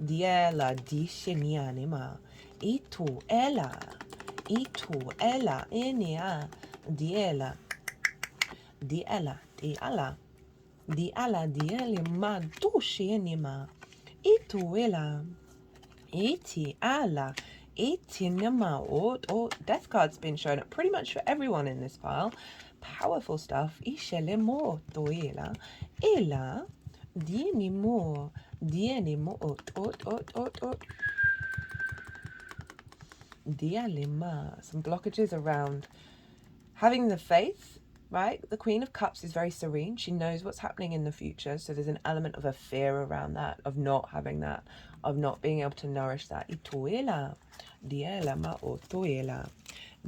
Diela di shenia nima. Itu ela enia. Diela ma do shenima. Ituela, itiala, itinema. Death card's been shown up pretty much for everyone in this pile. Powerful stuff. Ishelemo toela, ela, dienimo, ot. Dialema. Some blockages around having the faith. Right? The Queen of Cups is very serene. She knows what's happening in the future. So there's an element of a fear around that, of not having that, of not being able to nourish that. Ituela, diela ma otoela,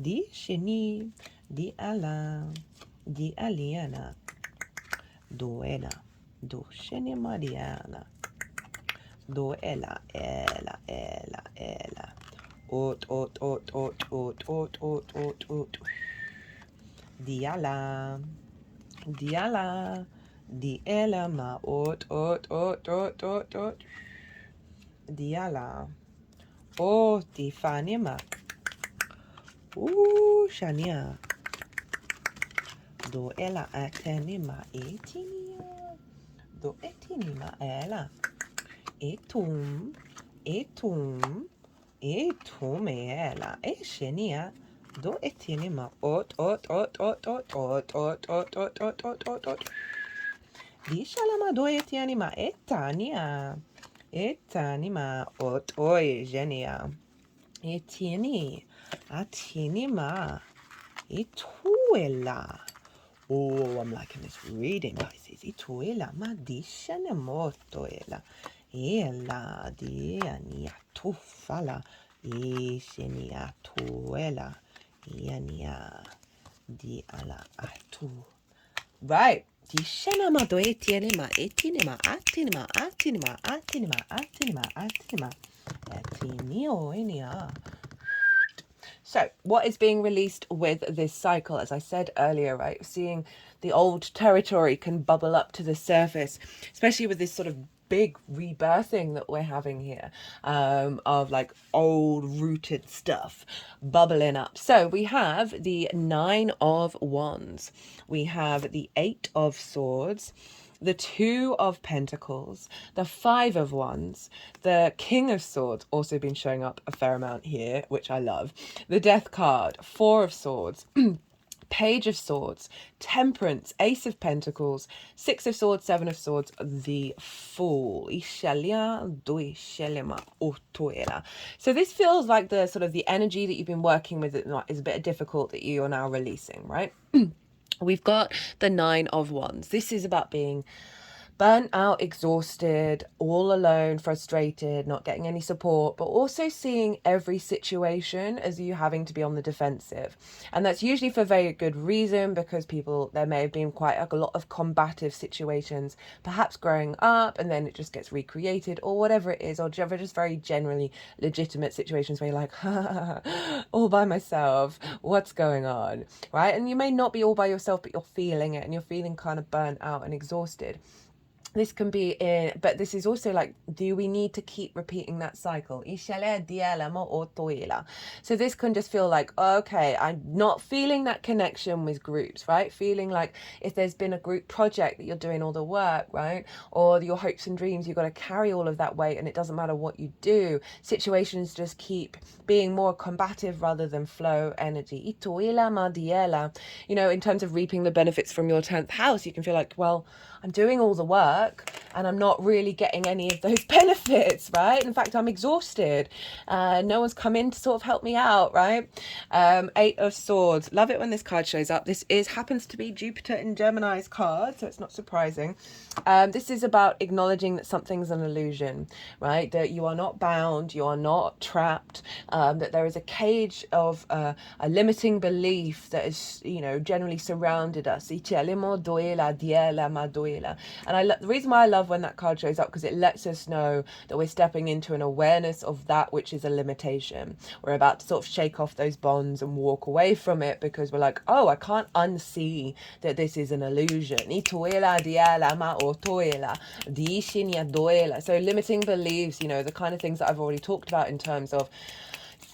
di sheni, di ala, di aliana, doena, do sheni mariana, doela, ela, ot. Diala, diela ma ot. Diala, Oh, Tifanima. Shania. Do ela atenima etinia. Do etinima ela. Etum. Etum. Etum ela. Eshenia. Do etinima. Ot. Dishalama do etianima etania. Etanima. Ot oi genia. Etieni. Atinima. Ituela. Oh, I'm liking this reading, Pisces. Ituela madishane motoela. Ela diania tufala. Ishenia tuela. Iania di ala atu. Right. Dishana mado etienema etinema atinema atinema atinema atinema atinema. Etinio enia. So, what is being released with this cycle? As I said earlier, right, seeing the old territory can bubble up to the surface, especially with this sort of big rebirthing that we're having here, of like old rooted stuff bubbling up. So we have the 9 of Wands, we have the 8 of Swords, the 2 of Pentacles, the 5 of Wands, the King of Swords, also been showing up a fair amount here, which I love, the Death card, 4 of Swords, Page of Swords, Temperance, Ace of Pentacles, 6 of Swords, 7 of Swords, the Fool. So this feels like the sort of the energy that you've been working with is a bit difficult that you're now releasing, right? We've got the 9 of Wands. This is about being burnt out, exhausted, all alone, frustrated, not getting any support, but also seeing every situation as you having to be on the defensive. And that's usually for very good reason, because there may have been quite a lot of combative situations, perhaps growing up, and then it just gets recreated, or whatever it is, or just very generally legitimate situations where you're like, all by myself, what's going on, right? And you may not be all by yourself, but you're feeling it, and you're feeling kind of burnt out and exhausted. This can be but this is also like, do we need to keep repeating that cycle? So this can just feel like, okay, I'm not feeling that connection with groups, right? Feeling like if there's been a group project that you're doing all the work, right? Or your hopes and dreams, you've got to carry all of that weight, and it doesn't matter what you do. Situations just keep being more combative rather than flow energy. You know, in terms of reaping the benefits from your 10th house, you can feel like, well, I'm doing all the work and I'm not really getting any of those benefits, right? In fact, I'm exhausted. No one's come in to sort of help me out, right? 8 of Swords. Love it when this card shows up. This happens to be Jupiter in Gemini's card, so it's not surprising. This is about acknowledging that something's an illusion, right? That you are not bound, you are not trapped, that there is a cage of a limiting belief that is, you know, generally surrounded us. And the reason why I love when that card shows up, because it lets us know that we're stepping into an awareness of that which is a limitation. We're about to sort of shake off those bonds and walk away from it, because we're like, oh, I can't unsee that this is an illusion. So limiting beliefs, you know, the kind of things that I've already talked about in terms of,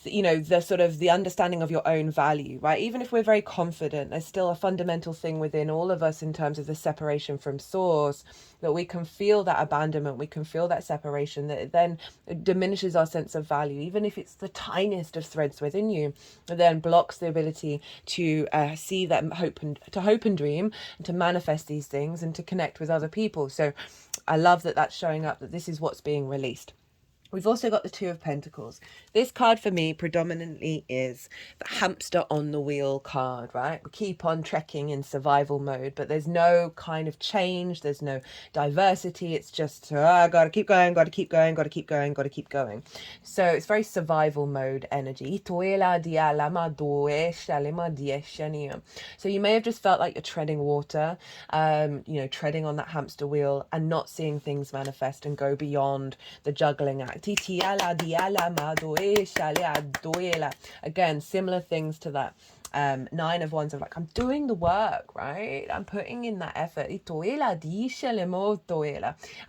you know, the sort of the understanding of your own value, right? Even if we're very confident, there's still a fundamental thing within all of us in terms of the separation from source, that we can feel that abandonment, we can feel that separation, that then diminishes our sense of value, even if it's the tiniest of threads within you. It then blocks the ability to see that hope and dream, and to manifest these things, and to connect with other people. So I love that that's showing up, that this is what's being released. We've also got the 2 of Pentacles. This card for me predominantly is the hamster on the wheel card, right? We keep on trekking in survival mode, but there's no kind of change. There's no diversity. It's just, gotta keep going, gotta keep going, gotta keep going, gotta keep going. So it's very survival mode energy. So you may have just felt like you're treading water, you know, treading on that hamster wheel and not seeing things manifest and go beyond the juggling act. Again, similar things to that. Nine of Wands of like, I'm doing the work, right? I'm putting in that effort. And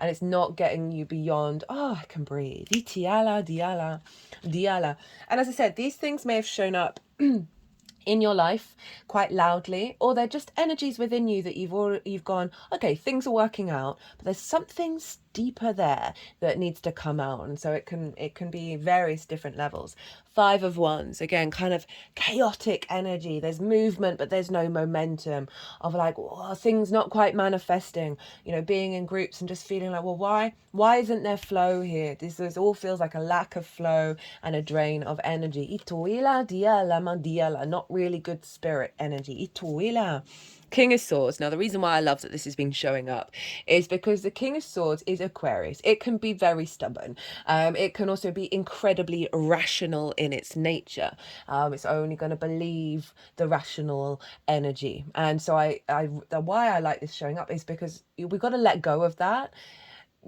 it's not getting you beyond, oh, I can breathe. And as I said, these things may have shown up in your life quite loudly, or they're just energies within you that you've gone, okay, things are working out, but there's something deeper there that needs to come out. And so it can be various different levels. Five of Wands, again, kind of chaotic energy. There's movement, but there's no momentum, of like, oh, things not quite manifesting, being in groups and just feeling like, well, why isn't there flow here? This all feels like a lack of flow and a drain of energy. Not really good spirit energy. King of Swords. Now, the reason why I love that this has been showing up is because the King of Swords is Aquarius. It can be very stubborn. It can also be incredibly rational in its nature. It's only going to believe the rational energy. And so why I like this showing up is because we've got to let go of that.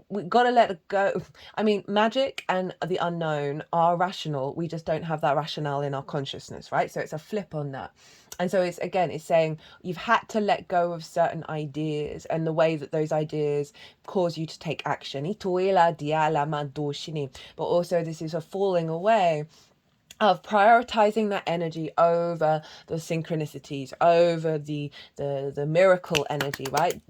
We've got to let it go. I mean, magic and the unknown are rational. We just don't have that rationale in our consciousness, right? So it's a flip on that. And so it's saying you've had to let go of certain ideas and the way that those ideas cause you to take action. But also this is a falling away of prioritizing that energy over the synchronicities, over the miracle energy, right?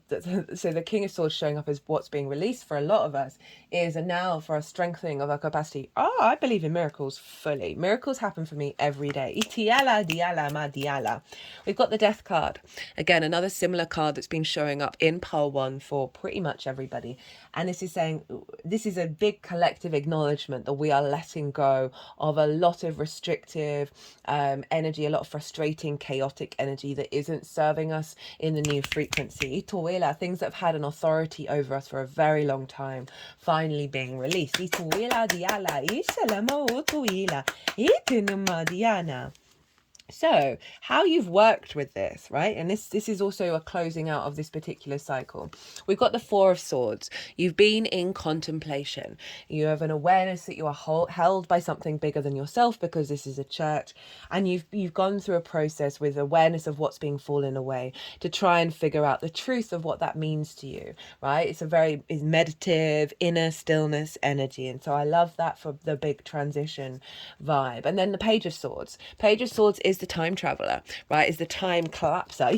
So the King of Swords showing up as what's being released for a lot of us is a now for a strengthening of our capacity. Oh, I believe in miracles fully. Miracles happen for me every day. We've got the Death card. Again, another similar card that's been showing up in pile one for pretty much everybody. And this is saying, this is a big collective acknowledgement that we are letting go of a lot of restrictive energy, a lot of frustrating, chaotic energy that isn't serving us in the new frequency. Things that have had an authority over us for a very long time, finally being released. So how you've worked with this, right? And this is also a closing out of this particular cycle. We've got the Four of Swords. You've been in contemplation. You have an awareness that you are held by something bigger than yourself, because this is a church, and you've gone through a process with awareness of what's being fallen away to try and figure out the truth of what that means to you, right? It's meditative, inner stillness energy. And so I love that for the big transition vibe. And then the Page of Swords. Page of Swords is the time traveler, right? Is the time collapser,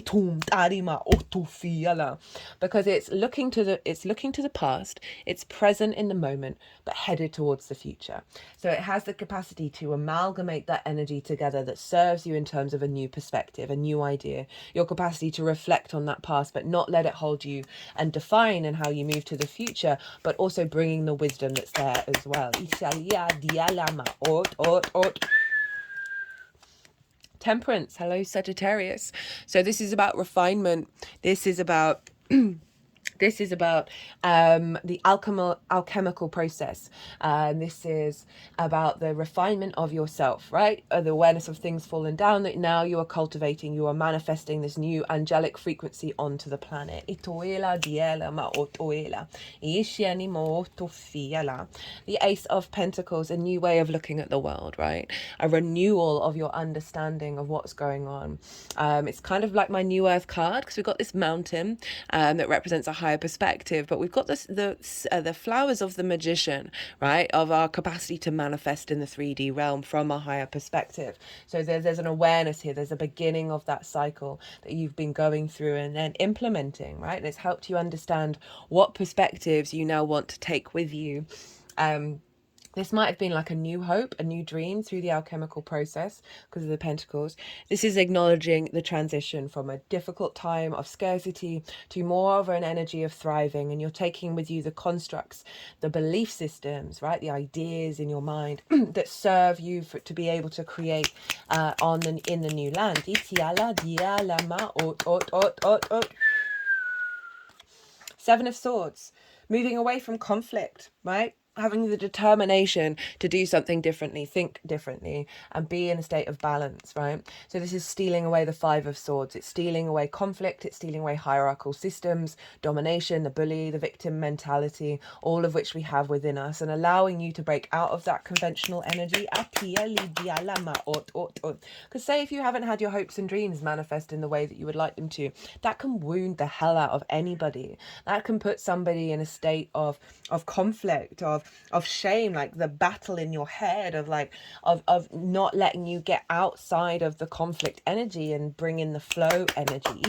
because it's looking to the past, it's present in the moment, but headed towards the future. So it has the capacity to amalgamate that energy together that serves you in terms of a new perspective, a new idea, your capacity to reflect on that past, but not let it hold you and define and how you move to the future, but also bringing the wisdom that's there as well. Temperance. Hello, Sagittarius. So this is about refinement. This is about the alchemical process. This is about the refinement of yourself, right? The awareness of things fallen down that now you are cultivating, you are manifesting this new angelic frequency onto the planet. The Ace of Pentacles, a new way of looking at the world, right? A renewal of your understanding of what's going on. It's kind of like my New Earth card, because we've got this mountain that represents a higher perspective, but we've got the flowers of the magician, right, of our capacity to manifest in the 3D realm from a higher perspective. So there's an awareness here, there's a beginning of that cycle that you've been going through and then implementing, right? And it's helped you understand what perspectives you now want to take with you. This might have been like a new hope, a new dream through the alchemical process because of the Pentacles. This is acknowledging the transition from a difficult time of scarcity to more of an energy of thriving. And you're taking with you the constructs, the belief systems, right? The ideas in your mind that serve you to be able to create in the new land. Seven of Swords. Moving away from conflict, right? having the determination to do something differently, think differently, and be in a state of balance, right? So this is stealing away the Five of Swords. It's stealing away conflict. It's stealing away hierarchical systems, domination, the bully, the victim mentality, all of which we have within us, and allowing you to break out of that conventional energy. Because say if you haven't had your hopes and dreams manifest in the way that you would like them to, that can wound the hell out of anybody. That can put somebody in a state of conflict, of shame, like the battle in your head of not letting you get outside of the conflict energy and bring in the flow energy.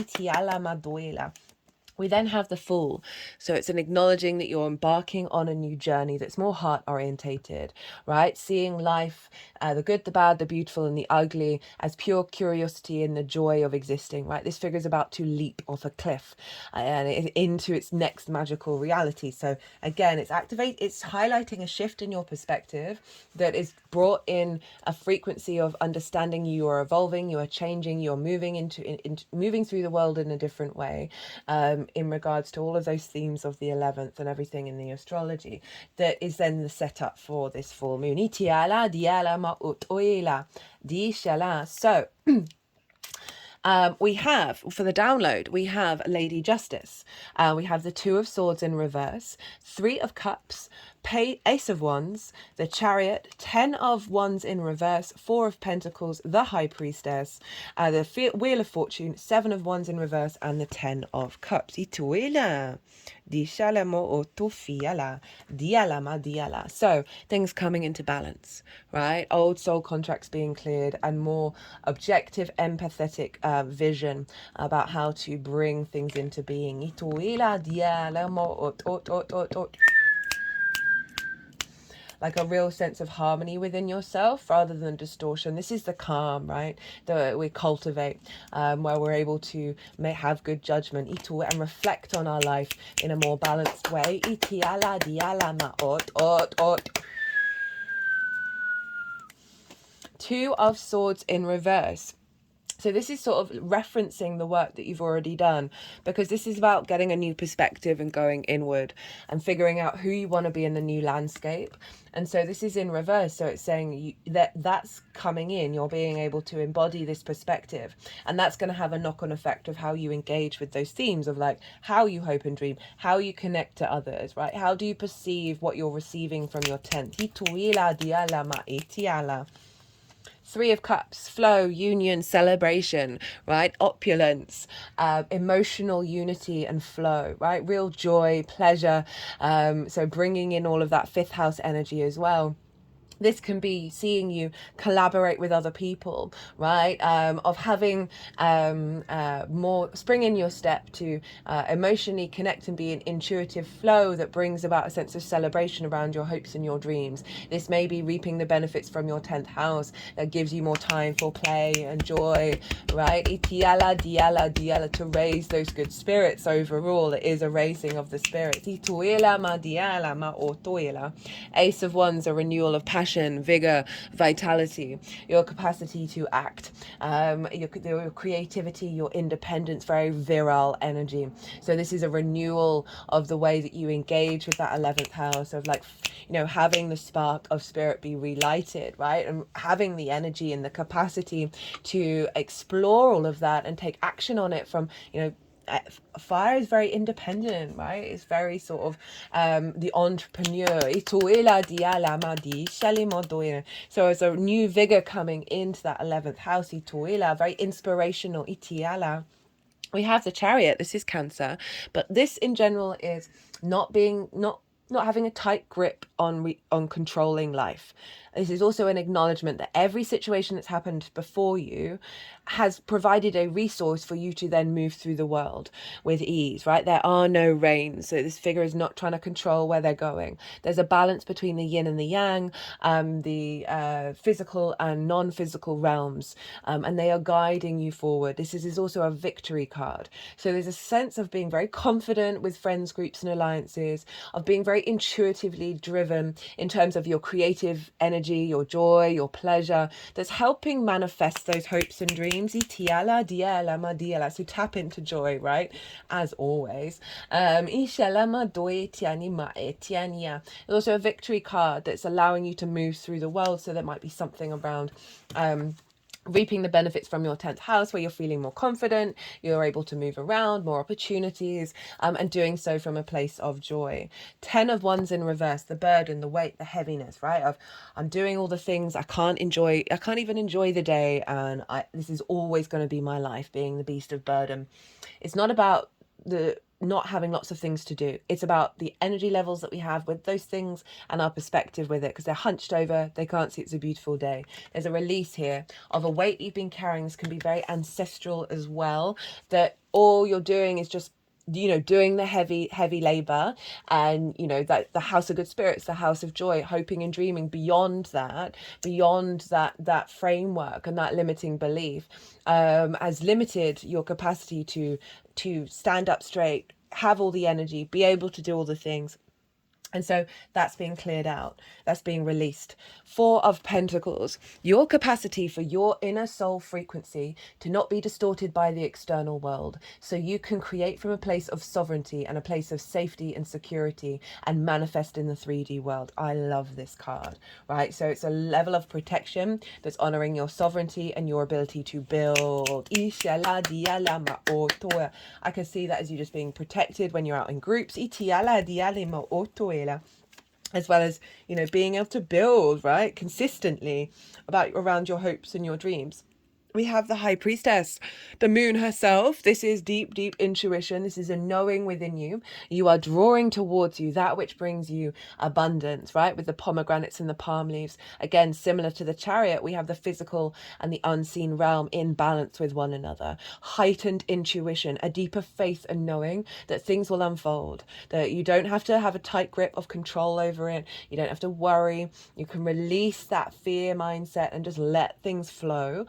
We then have the Fool. So it's an acknowledging that you're embarking on a new journey that's more heart orientated, right? Seeing life, the good, the bad, the beautiful, and the ugly as pure curiosity and the joy of existing, right? This figure is about to leap off a cliff and into its next magical reality. So again, it's highlighting a shift in your perspective that is brought in a frequency of understanding you are evolving, you are changing, you're moving moving through the world in a different way. In regards to all of those themes of the 11th and everything in the astrology, that is then the setup for this full moon. So we have, for the download, we have Lady Justice. We have the Two of Swords in reverse, Three of Cups, Ace of Wands, the Chariot, 10 of Wands in reverse, 4 of Pentacles, the High Priestess, the Wheel of Fortune, 7 of Wands in reverse, and the 10 of Cups. So things coming into balance, right? Old soul contracts being cleared and more objective, empathetic vision about how to bring things into being. Like a real sense of harmony within yourself rather than distortion. This is the calm, right, that we cultivate, where we're able to have good judgment and reflect on our life in a more balanced way. Two of Swords in reverse. So this is sort of referencing the work that you've already done, because this is about getting a new perspective and going inward and figuring out who you want to be in the new landscape. And so this is in reverse. So it's saying that's coming in. You're being able to embody this perspective. And that's going to have a knock-on effect of how you engage with those themes of like how you hope and dream, how you connect to others, right? How do you perceive what you're receiving from your 10th? Three of Cups, flow, union, celebration, right? Opulence, emotional unity and flow, right? Real joy, pleasure. So bringing in all of that 5th house energy as well. This can be seeing you collaborate with other people, right? Of having more spring in your step to emotionally connect and be an intuitive flow that brings about a sense of celebration around your hopes and your dreams. This may be reaping the benefits from your 10th house that gives you more time for play and joy, right? To raise those good spirits overall. It is a raising of the spirits. Ace of Wands, a renewal of passion, vigor, vitality, your capacity to act, your creativity, your independence, very virile energy. So this is a renewal of the way that you engage with that 11th house of like, having the spark of spirit be relighted, right? And having the energy and the capacity to explore all of that and take action on it from, fire is very independent, right? It's very sort of the entrepreneur. So it's a new vigor coming into that 11th house. Very inspirational. We have the Chariot. This is Cancer, but this in general is not having a tight grip on controlling life. This is also an acknowledgement that every situation that's happened before you has provided a resource for you to then move through the world with ease, right? There are no reins. So this figure is not trying to control where they're going. There's a balance between the yin and the yang, the physical and non-physical realms, and they are guiding you forward. This is also a victory card. So there's a sense of being very confident with friends, groups and alliances, of being very intuitively driven in terms of your creative energy, your joy, your pleasure, that's helping manifest those hopes and dreams. dreams. Itiala, diala, ma diala. So tap into joy, right? As always. Ishala ma doi tiani ma etiania. There's also a victory card that's allowing you to move through the world. So there might be something around reaping the benefits from your 10th house, where you're feeling more confident, you're able to move around, more opportunities, and doing so from a place of joy. 10 of Wands in reverse, the burden, the weight, the heaviness, right? Of I'm doing all the things I can't even enjoy the day, and this is always going to be my life, being the beast of burden. It's not about the not having lots of things to do. It's about the energy levels that we have with those things and our perspective with it, because they're hunched over, they can't see it's a beautiful day. There's a release here of a weight you've been carrying. This can be very ancestral as well, that all you're doing is just doing the heavy labor, and that the house of good spirits, the house of joy, hoping and dreaming beyond that framework and that limiting belief has limited your capacity to stand up straight, have all the energy, be able to do all the things. And so that's being cleared out. That's being released. 4 of Pentacles. Your capacity for your inner soul frequency to not be distorted by the external world. So you can create from a place of sovereignty and a place of safety and security and manifest in the 3D world. I love this card, right? So it's a level of protection that's honoring your sovereignty and your ability to build. I can see that as you just being protected when you're out in groups. As well as, being able to build, right, consistently around your hopes and your dreams. We have the High Priestess, the moon herself. This is deep, deep intuition. This is a knowing within you. You are drawing towards you that which brings you abundance, right? With the pomegranates and the palm leaves. Again, similar to the Chariot, we have the physical and the unseen realm in balance with one another. Heightened intuition, a deeper faith and knowing that things will unfold, that you don't have to have a tight grip of control over it. You don't have to worry. You can release that fear mindset and just let things flow.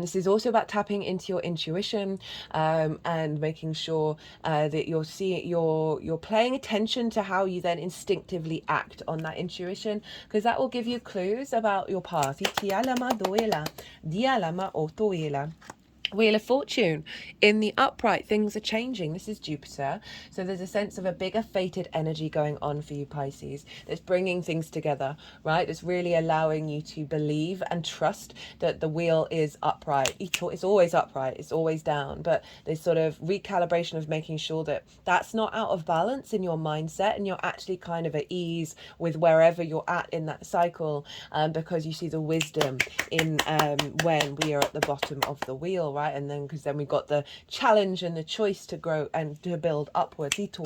This is also about tapping into your intuition and making sure that you're paying attention to how you then instinctively act on that intuition, because that will give you clues about your path. Wheel of Fortune. In the upright, things are changing. This is Jupiter. So there's a sense of a bigger fated energy going on for you, Pisces. That's bringing things together, right? It's really allowing you to believe and trust that the wheel is upright. It's always upright. It's always down. But this sort of recalibration of making sure that that's not out of balance in your mindset, and you're actually kind of at ease with wherever you're at in that cycle, because you see the wisdom in when we are at the bottom of the wheel, right? And then because then we've got the challenge and the choice to grow and to build upwards. It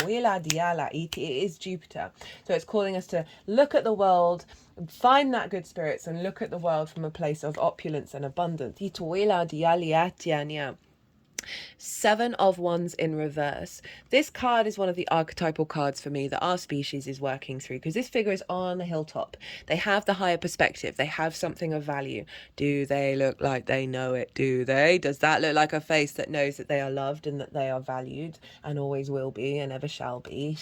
is Jupiter. So it's calling us to look at the world, find that good spirits, and look at the world from a place of opulence and abundance. 7 of Wands in reverse. This card is one of the archetypal cards for me that our species is working through, because this figure is on the hilltop. They have the higher perspective. They have something of value. Do they look like they know it? Do they? Does that look like a face that knows that they are loved and that they are valued and always will be and ever shall be?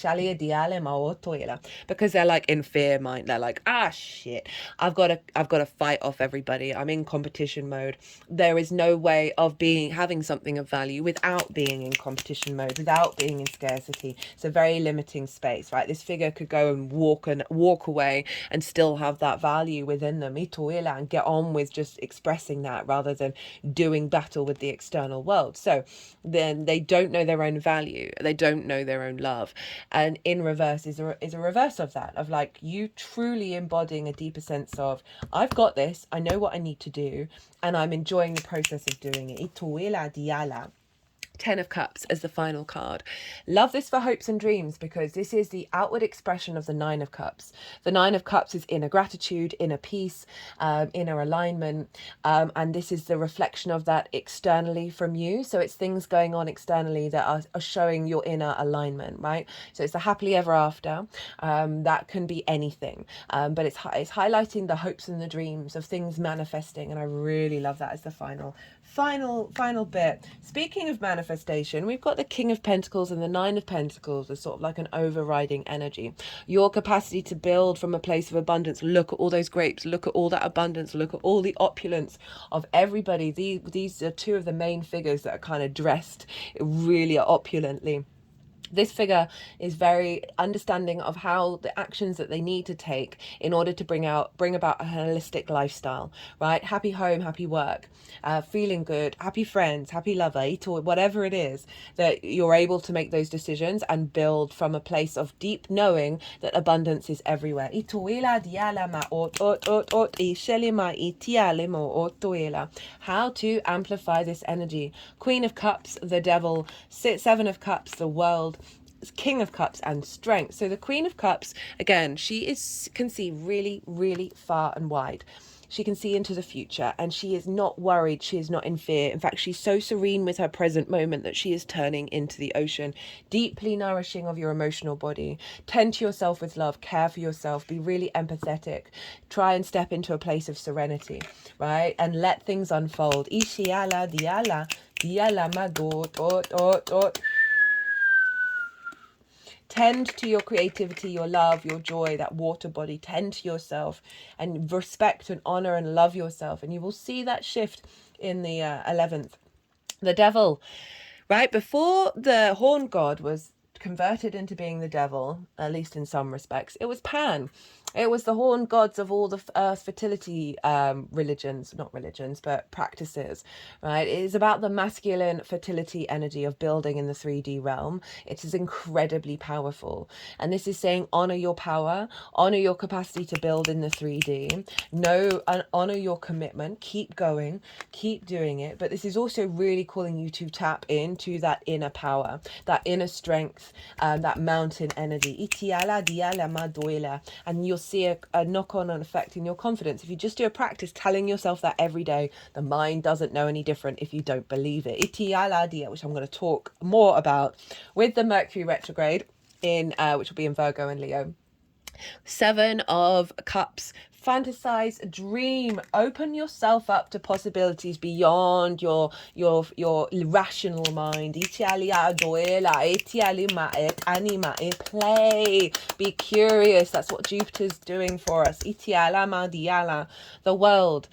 Because they're like in fear mind. They're like, shit, I've got to fight off everybody. I'm in competition mode. There is no way of having something of value without being in competition mode, without being in scarcity. It's a very limiting space, right? This figure could go and walk away and still have that value within them, and get on with just expressing that rather than doing battle with the external world. So then they don't know their own value, they don't know their own love. And in reverse is a reverse of that, of like you truly embodying a deeper sense of, I've got this, I know what I need to do, and I'm enjoying the process of doing it. 10 of Cups as the final card. Love this for hopes and dreams, because this is the outward expression of the 9 of Cups. The 9 of Cups is inner gratitude, inner peace, inner alignment, and this is the reflection of that externally from you. So it's things going on externally that are showing your inner alignment, right? So it's the happily ever after. That can be anything, but it's highlighting the hopes and the dreams of things manifesting, and I really love that as the final bit. Speaking of manifesting, manifestation, we've got the King of Pentacles and the Nine of Pentacles as sort of like an overriding energy. Your capacity to build from a place of abundance. Look at all those grapes. Look at all that abundance. Look at all the opulence of everybody. These are two of the main figures that are kind of dressed really opulently. This figure is very understanding of how the actions that they need to take in order to bring about a holistic lifestyle, right? Happy home, happy work, feeling good, happy friends, happy lover, whatever it is, that you're able to make those decisions and build from a place of deep knowing that abundance is everywhere. How to amplify this energy. Queen of Cups, the Devil. Seven of Cups, the World. King of Cups and Strength. So the Queen of Cups, again, can see really, really far and wide. She can see into the future, and she is not worried. She is not in fear. In fact, she's so serene with her present moment that she is turning into the ocean, deeply nourishing of your emotional body. Tend to yourself with love, care for yourself, be really empathetic, try and step into a place of serenity, right? And let things unfold. Ishiala diala diala madot. Tend to your creativity, your love, your joy, that water body. Tend to yourself and respect and honor and love yourself. And you will see that shift in the 11th. The Devil, right? Before the horn god was converted into being the devil, at least in some respects, it was Pan. It was the horn gods of all the fertility not religions, but practices, right? It is about the masculine fertility energy of building in the 3D realm. It is incredibly powerful. And this is saying honor your power, honor your capacity to build in the 3D, honor your commitment, keep going, keep doing it. But this is also really calling you to tap into that inner power, that inner strength, that mountain energy. And you'll see a knock-on effect in your confidence. If you just do a practice telling yourself that every day, the mind doesn't know any different if you don't believe it. Which I'm going to talk more about with the Mercury retrograde, which will be in Virgo and Leo. Seven of Cups. Fantasize, dream, open yourself up to possibilities beyond your rational mind. Play, be curious. That's what Jupiter's doing for us. The world.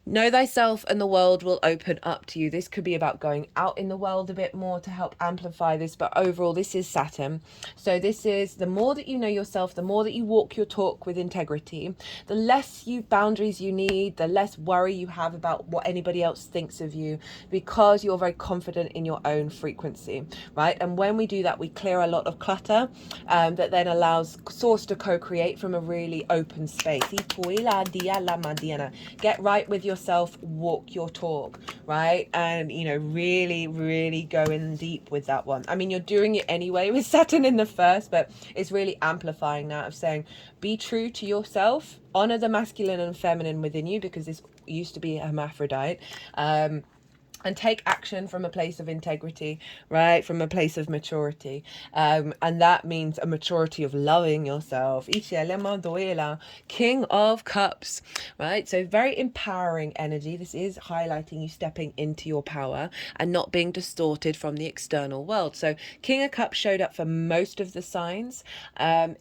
Know thyself and the world will open up to you. This could be about going out in the world a bit more to help amplify this, but overall this is Saturn. So this is the more that you know yourself, the more that you walk your talk with integrity, the less boundaries you need, the less worry you have about what anybody else thinks of you, because you're very confident in your own frequency, right? And when we do that, we clear a lot of clutter that then allows Source to co-create from a really open space. Get right with yourself, walk your talk, right? And really, really go in deep with that one. I mean, you're doing it anyway with Saturn in the first, but it's really amplifying that, of saying be true to yourself, honor the masculine and feminine within you, because this used to be a hermaphrodite, and take action from a place of integrity, right? From a place of maturity. And that means a maturity of loving yourself. King of Cups, right? So very empowering energy. This is highlighting you stepping into your power and not being distorted from the external world. So King of Cups showed up for most of the signs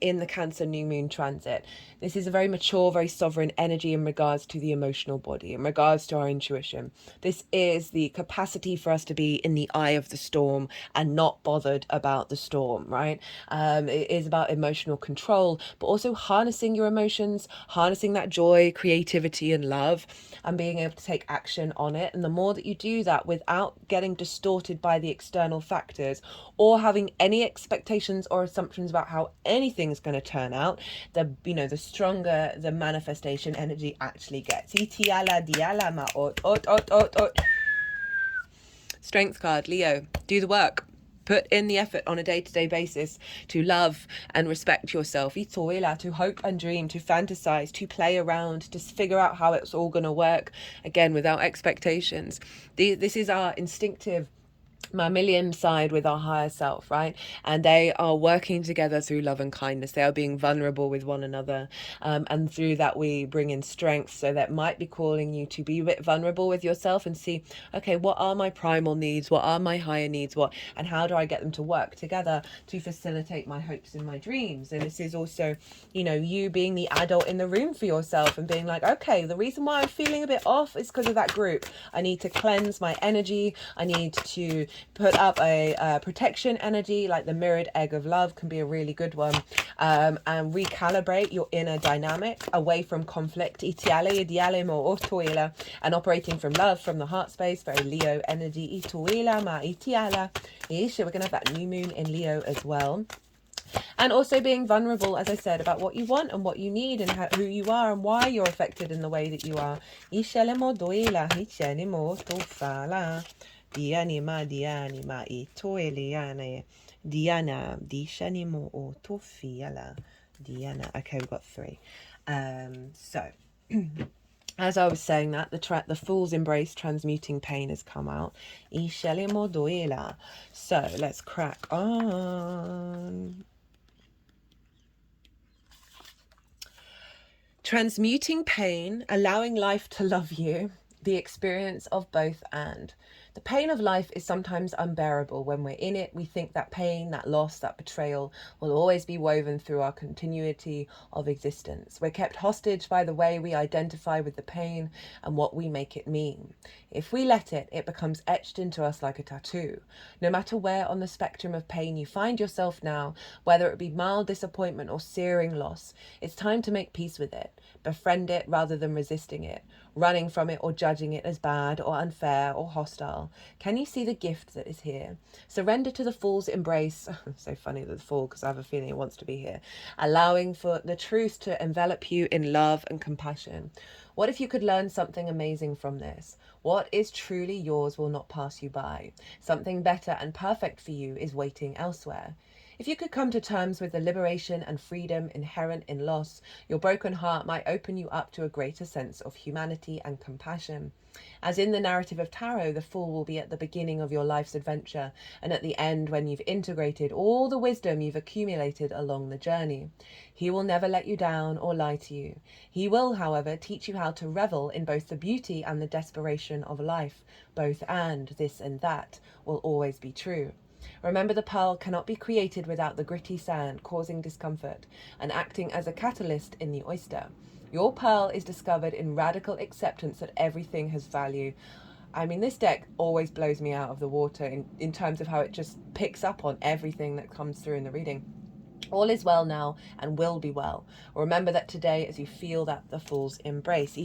in the Cancer New Moon transit. This is a very mature, very sovereign energy in regards to the emotional body, in regards to our intuition. This is the capacity for us to be in the eye of the storm and not bothered about the storm, right? It is about emotional control, but also harnessing your emotions, harnessing that joy, creativity, and love, and being able to take action on it. And the more that you do that without getting distorted by the external factors or having any expectations or assumptions about how anything's going to turn out, the stronger the manifestation energy actually gets. Strength card, Leo. Do the work. Put in the effort on a day-to-day basis to love and respect yourself. To hope and dream, to fantasize, to play around, to figure out how it's all going to work, again, without expectations. This is our instinctive mammalian side with our higher self, right? And they are working together through love and kindness. They are being vulnerable with one another. And through that, we bring in strength. So that might be calling you to be a bit vulnerable with yourself and see, okay, what are my primal needs? What are my higher needs? And how do I get them to work together to facilitate my hopes and my dreams? And this is also, you being the adult in the room for yourself and being like, okay, the reason why I'm feeling a bit off is because of that group. I need to cleanse my energy. I need to put up a protection energy, like the mirrored egg of love can be a really good one, and recalibrate your inner dynamic away from conflict, and operating from love, from the heart space, very Leo energy. We're gonna have that new moon in Leo as well. And also being vulnerable, as I said, about what you want and what you need and who you are and why you're affected in the way that you are. Diana. Okay, we've got 3. So as I was saying that, the Fool's Embrace, Transmuting Pain, has come out. So let's crack on. Transmuting pain, allowing life to love you, the experience of both and. The pain of life is sometimes unbearable. When we're in it, we think that pain, that loss, that betrayal will always be woven through our continuity of existence. We're kept hostage by the way we identify with the pain and what we make it mean. If we let it, it becomes etched into us like a tattoo. No matter where on the spectrum of pain you find yourself now, whether it be mild disappointment or searing loss, it's time to make peace with it. Befriend it rather than resisting it, running from it or judging it as bad or unfair or hostile. Can you see the gift that is here? Surrender to the Fool's embrace. So funny, the Fool, because I have a feeling it wants to be here. Allowing for the truth to envelop you in love and compassion. What if you could learn something amazing from this? What is truly yours will not pass you by. Something better and perfect for you is waiting elsewhere. If you could come to terms with the liberation and freedom inherent in loss, your broken heart might open you up to a greater sense of humanity and compassion. As in the narrative of Tarot, the Fool will be at the beginning of your life's adventure and at the end when you've integrated all the wisdom you've accumulated along the journey. He will never let you down or lie to you. He will, however, teach you how to revel in both the beauty and the desperation of life. Both and, this and that, will always be true. Remember, the pearl cannot be created without the gritty sand, causing discomfort and acting as a catalyst in the oyster. Your pearl is discovered in radical acceptance that everything has value. I mean, this deck always blows me out of the water in terms of how it just picks up on everything that comes through in the reading. All is well now and will be well. Remember that today as you feel that the Fool's embrace.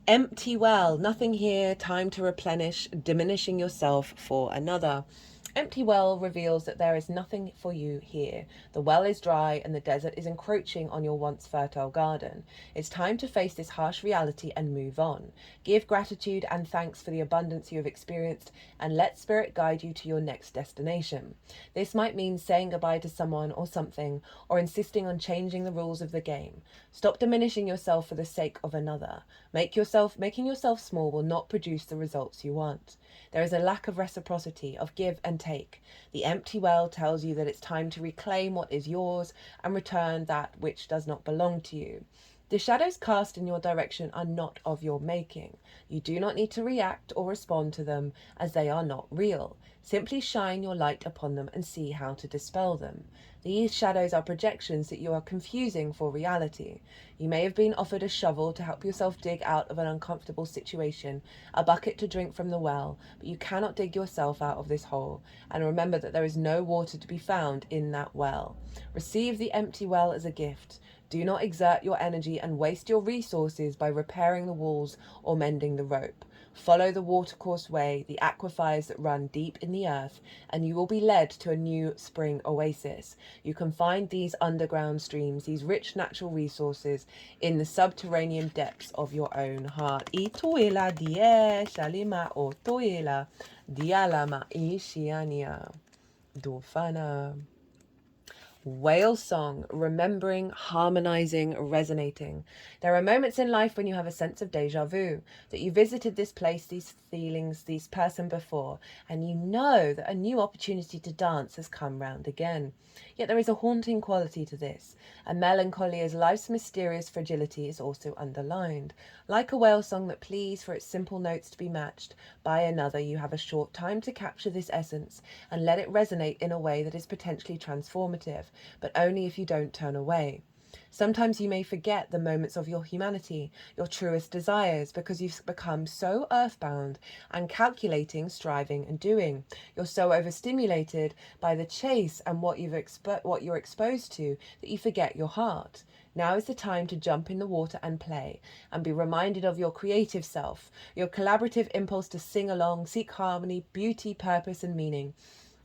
Empty well, nothing here, time to replenish, diminishing yourself for another. Empty well reveals that there is nothing for you here. The well is dry and the desert is encroaching on your once fertile garden. It's time to face this harsh reality and move on. Give gratitude and thanks for the abundance you have experienced and let spirit guide you to your next destination. This might mean saying goodbye to someone or something or insisting on changing the rules of the game. Stop diminishing yourself for the sake of another. Making yourself small will not produce the results you want. There is a lack of reciprocity, of give and take. The empty well tells you that it's time to reclaim what is yours and return that which does not belong to you. The shadows cast in your direction are not of your making. You do not need to react or respond to them, as they are not real. Simply shine your light upon them and see how to dispel them. These shadows are projections that you are confusing for reality. You may have been offered a shovel to help yourself dig out of an uncomfortable situation, a bucket to drink from the well, but you cannot dig yourself out of this hole. And remember that there is no water to be found in that well. Receive the empty well as a gift. Do not exert your energy and waste your resources by repairing the walls or mending the rope. Follow the watercourse way, the aquifers that run deep in the earth, and you will be led to a new spring oasis. You can find these underground streams, these rich natural resources, in the subterranean depths of your own heart. Ituela die shalima otoela dialama ishiania dofana. Whale song, remembering, harmonizing, resonating. There are moments in life when you have a sense of deja vu, that you visited this place, these feelings, this person before, and you know that a new opportunity to dance has come round again. Yet there is a haunting quality to this, a melancholy as life's mysterious fragility is also underlined. Like a whale song that pleads for its simple notes to be matched by another, you have a short time to capture this essence and let it resonate in a way that is potentially transformative, but only if you don't turn away. Sometimes you may forget the moments of your humanity, your truest desires, because you've become so earthbound and calculating, striving, and doing. You're so overstimulated by the chase and what you're exposed to that you forget your heart. Now is the time to jump in the water and play, and be reminded of your creative self, your collaborative impulse to sing along, seek harmony, beauty, purpose, and meaning.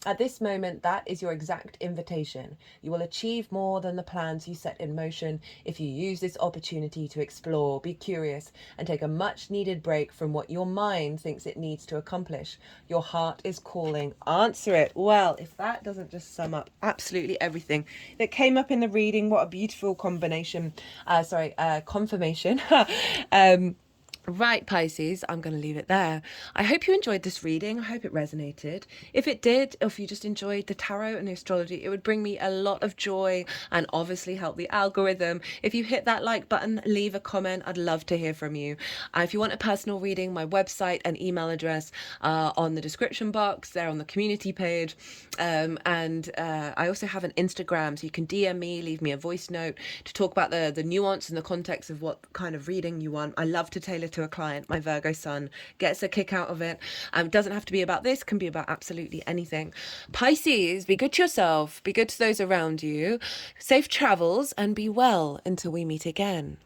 At this moment, that is your exact invitation. You will achieve more than the plans you set in motion if you use this opportunity to explore, be curious, and take a much needed break from what your mind thinks it needs to accomplish. Your heart is calling. Answer it. Well, if that doesn't just sum up absolutely everything that came up in the reading, what a beautiful combination. Confirmation. Right, Pisces, I'm going to leave it there. I hope you enjoyed this reading. I hope it resonated. If it did, if you just enjoyed the tarot and the astrology, it would bring me a lot of joy and obviously help the algorithm. If you hit that like button, leave a comment. I'd love to hear from you. If you want a personal reading, my website and email address are on the description box. They're on the community page. I also have an Instagram, so you can DM me, leave me a voice note to talk about the nuance and the context of what kind of reading you want. I love to tailor to a client. My Virgo sun gets a kick out of it. It doesn't have to be about this, can be about absolutely anything. Pisces, be good to yourself, be good to those around you, safe travels, and be well until we meet again.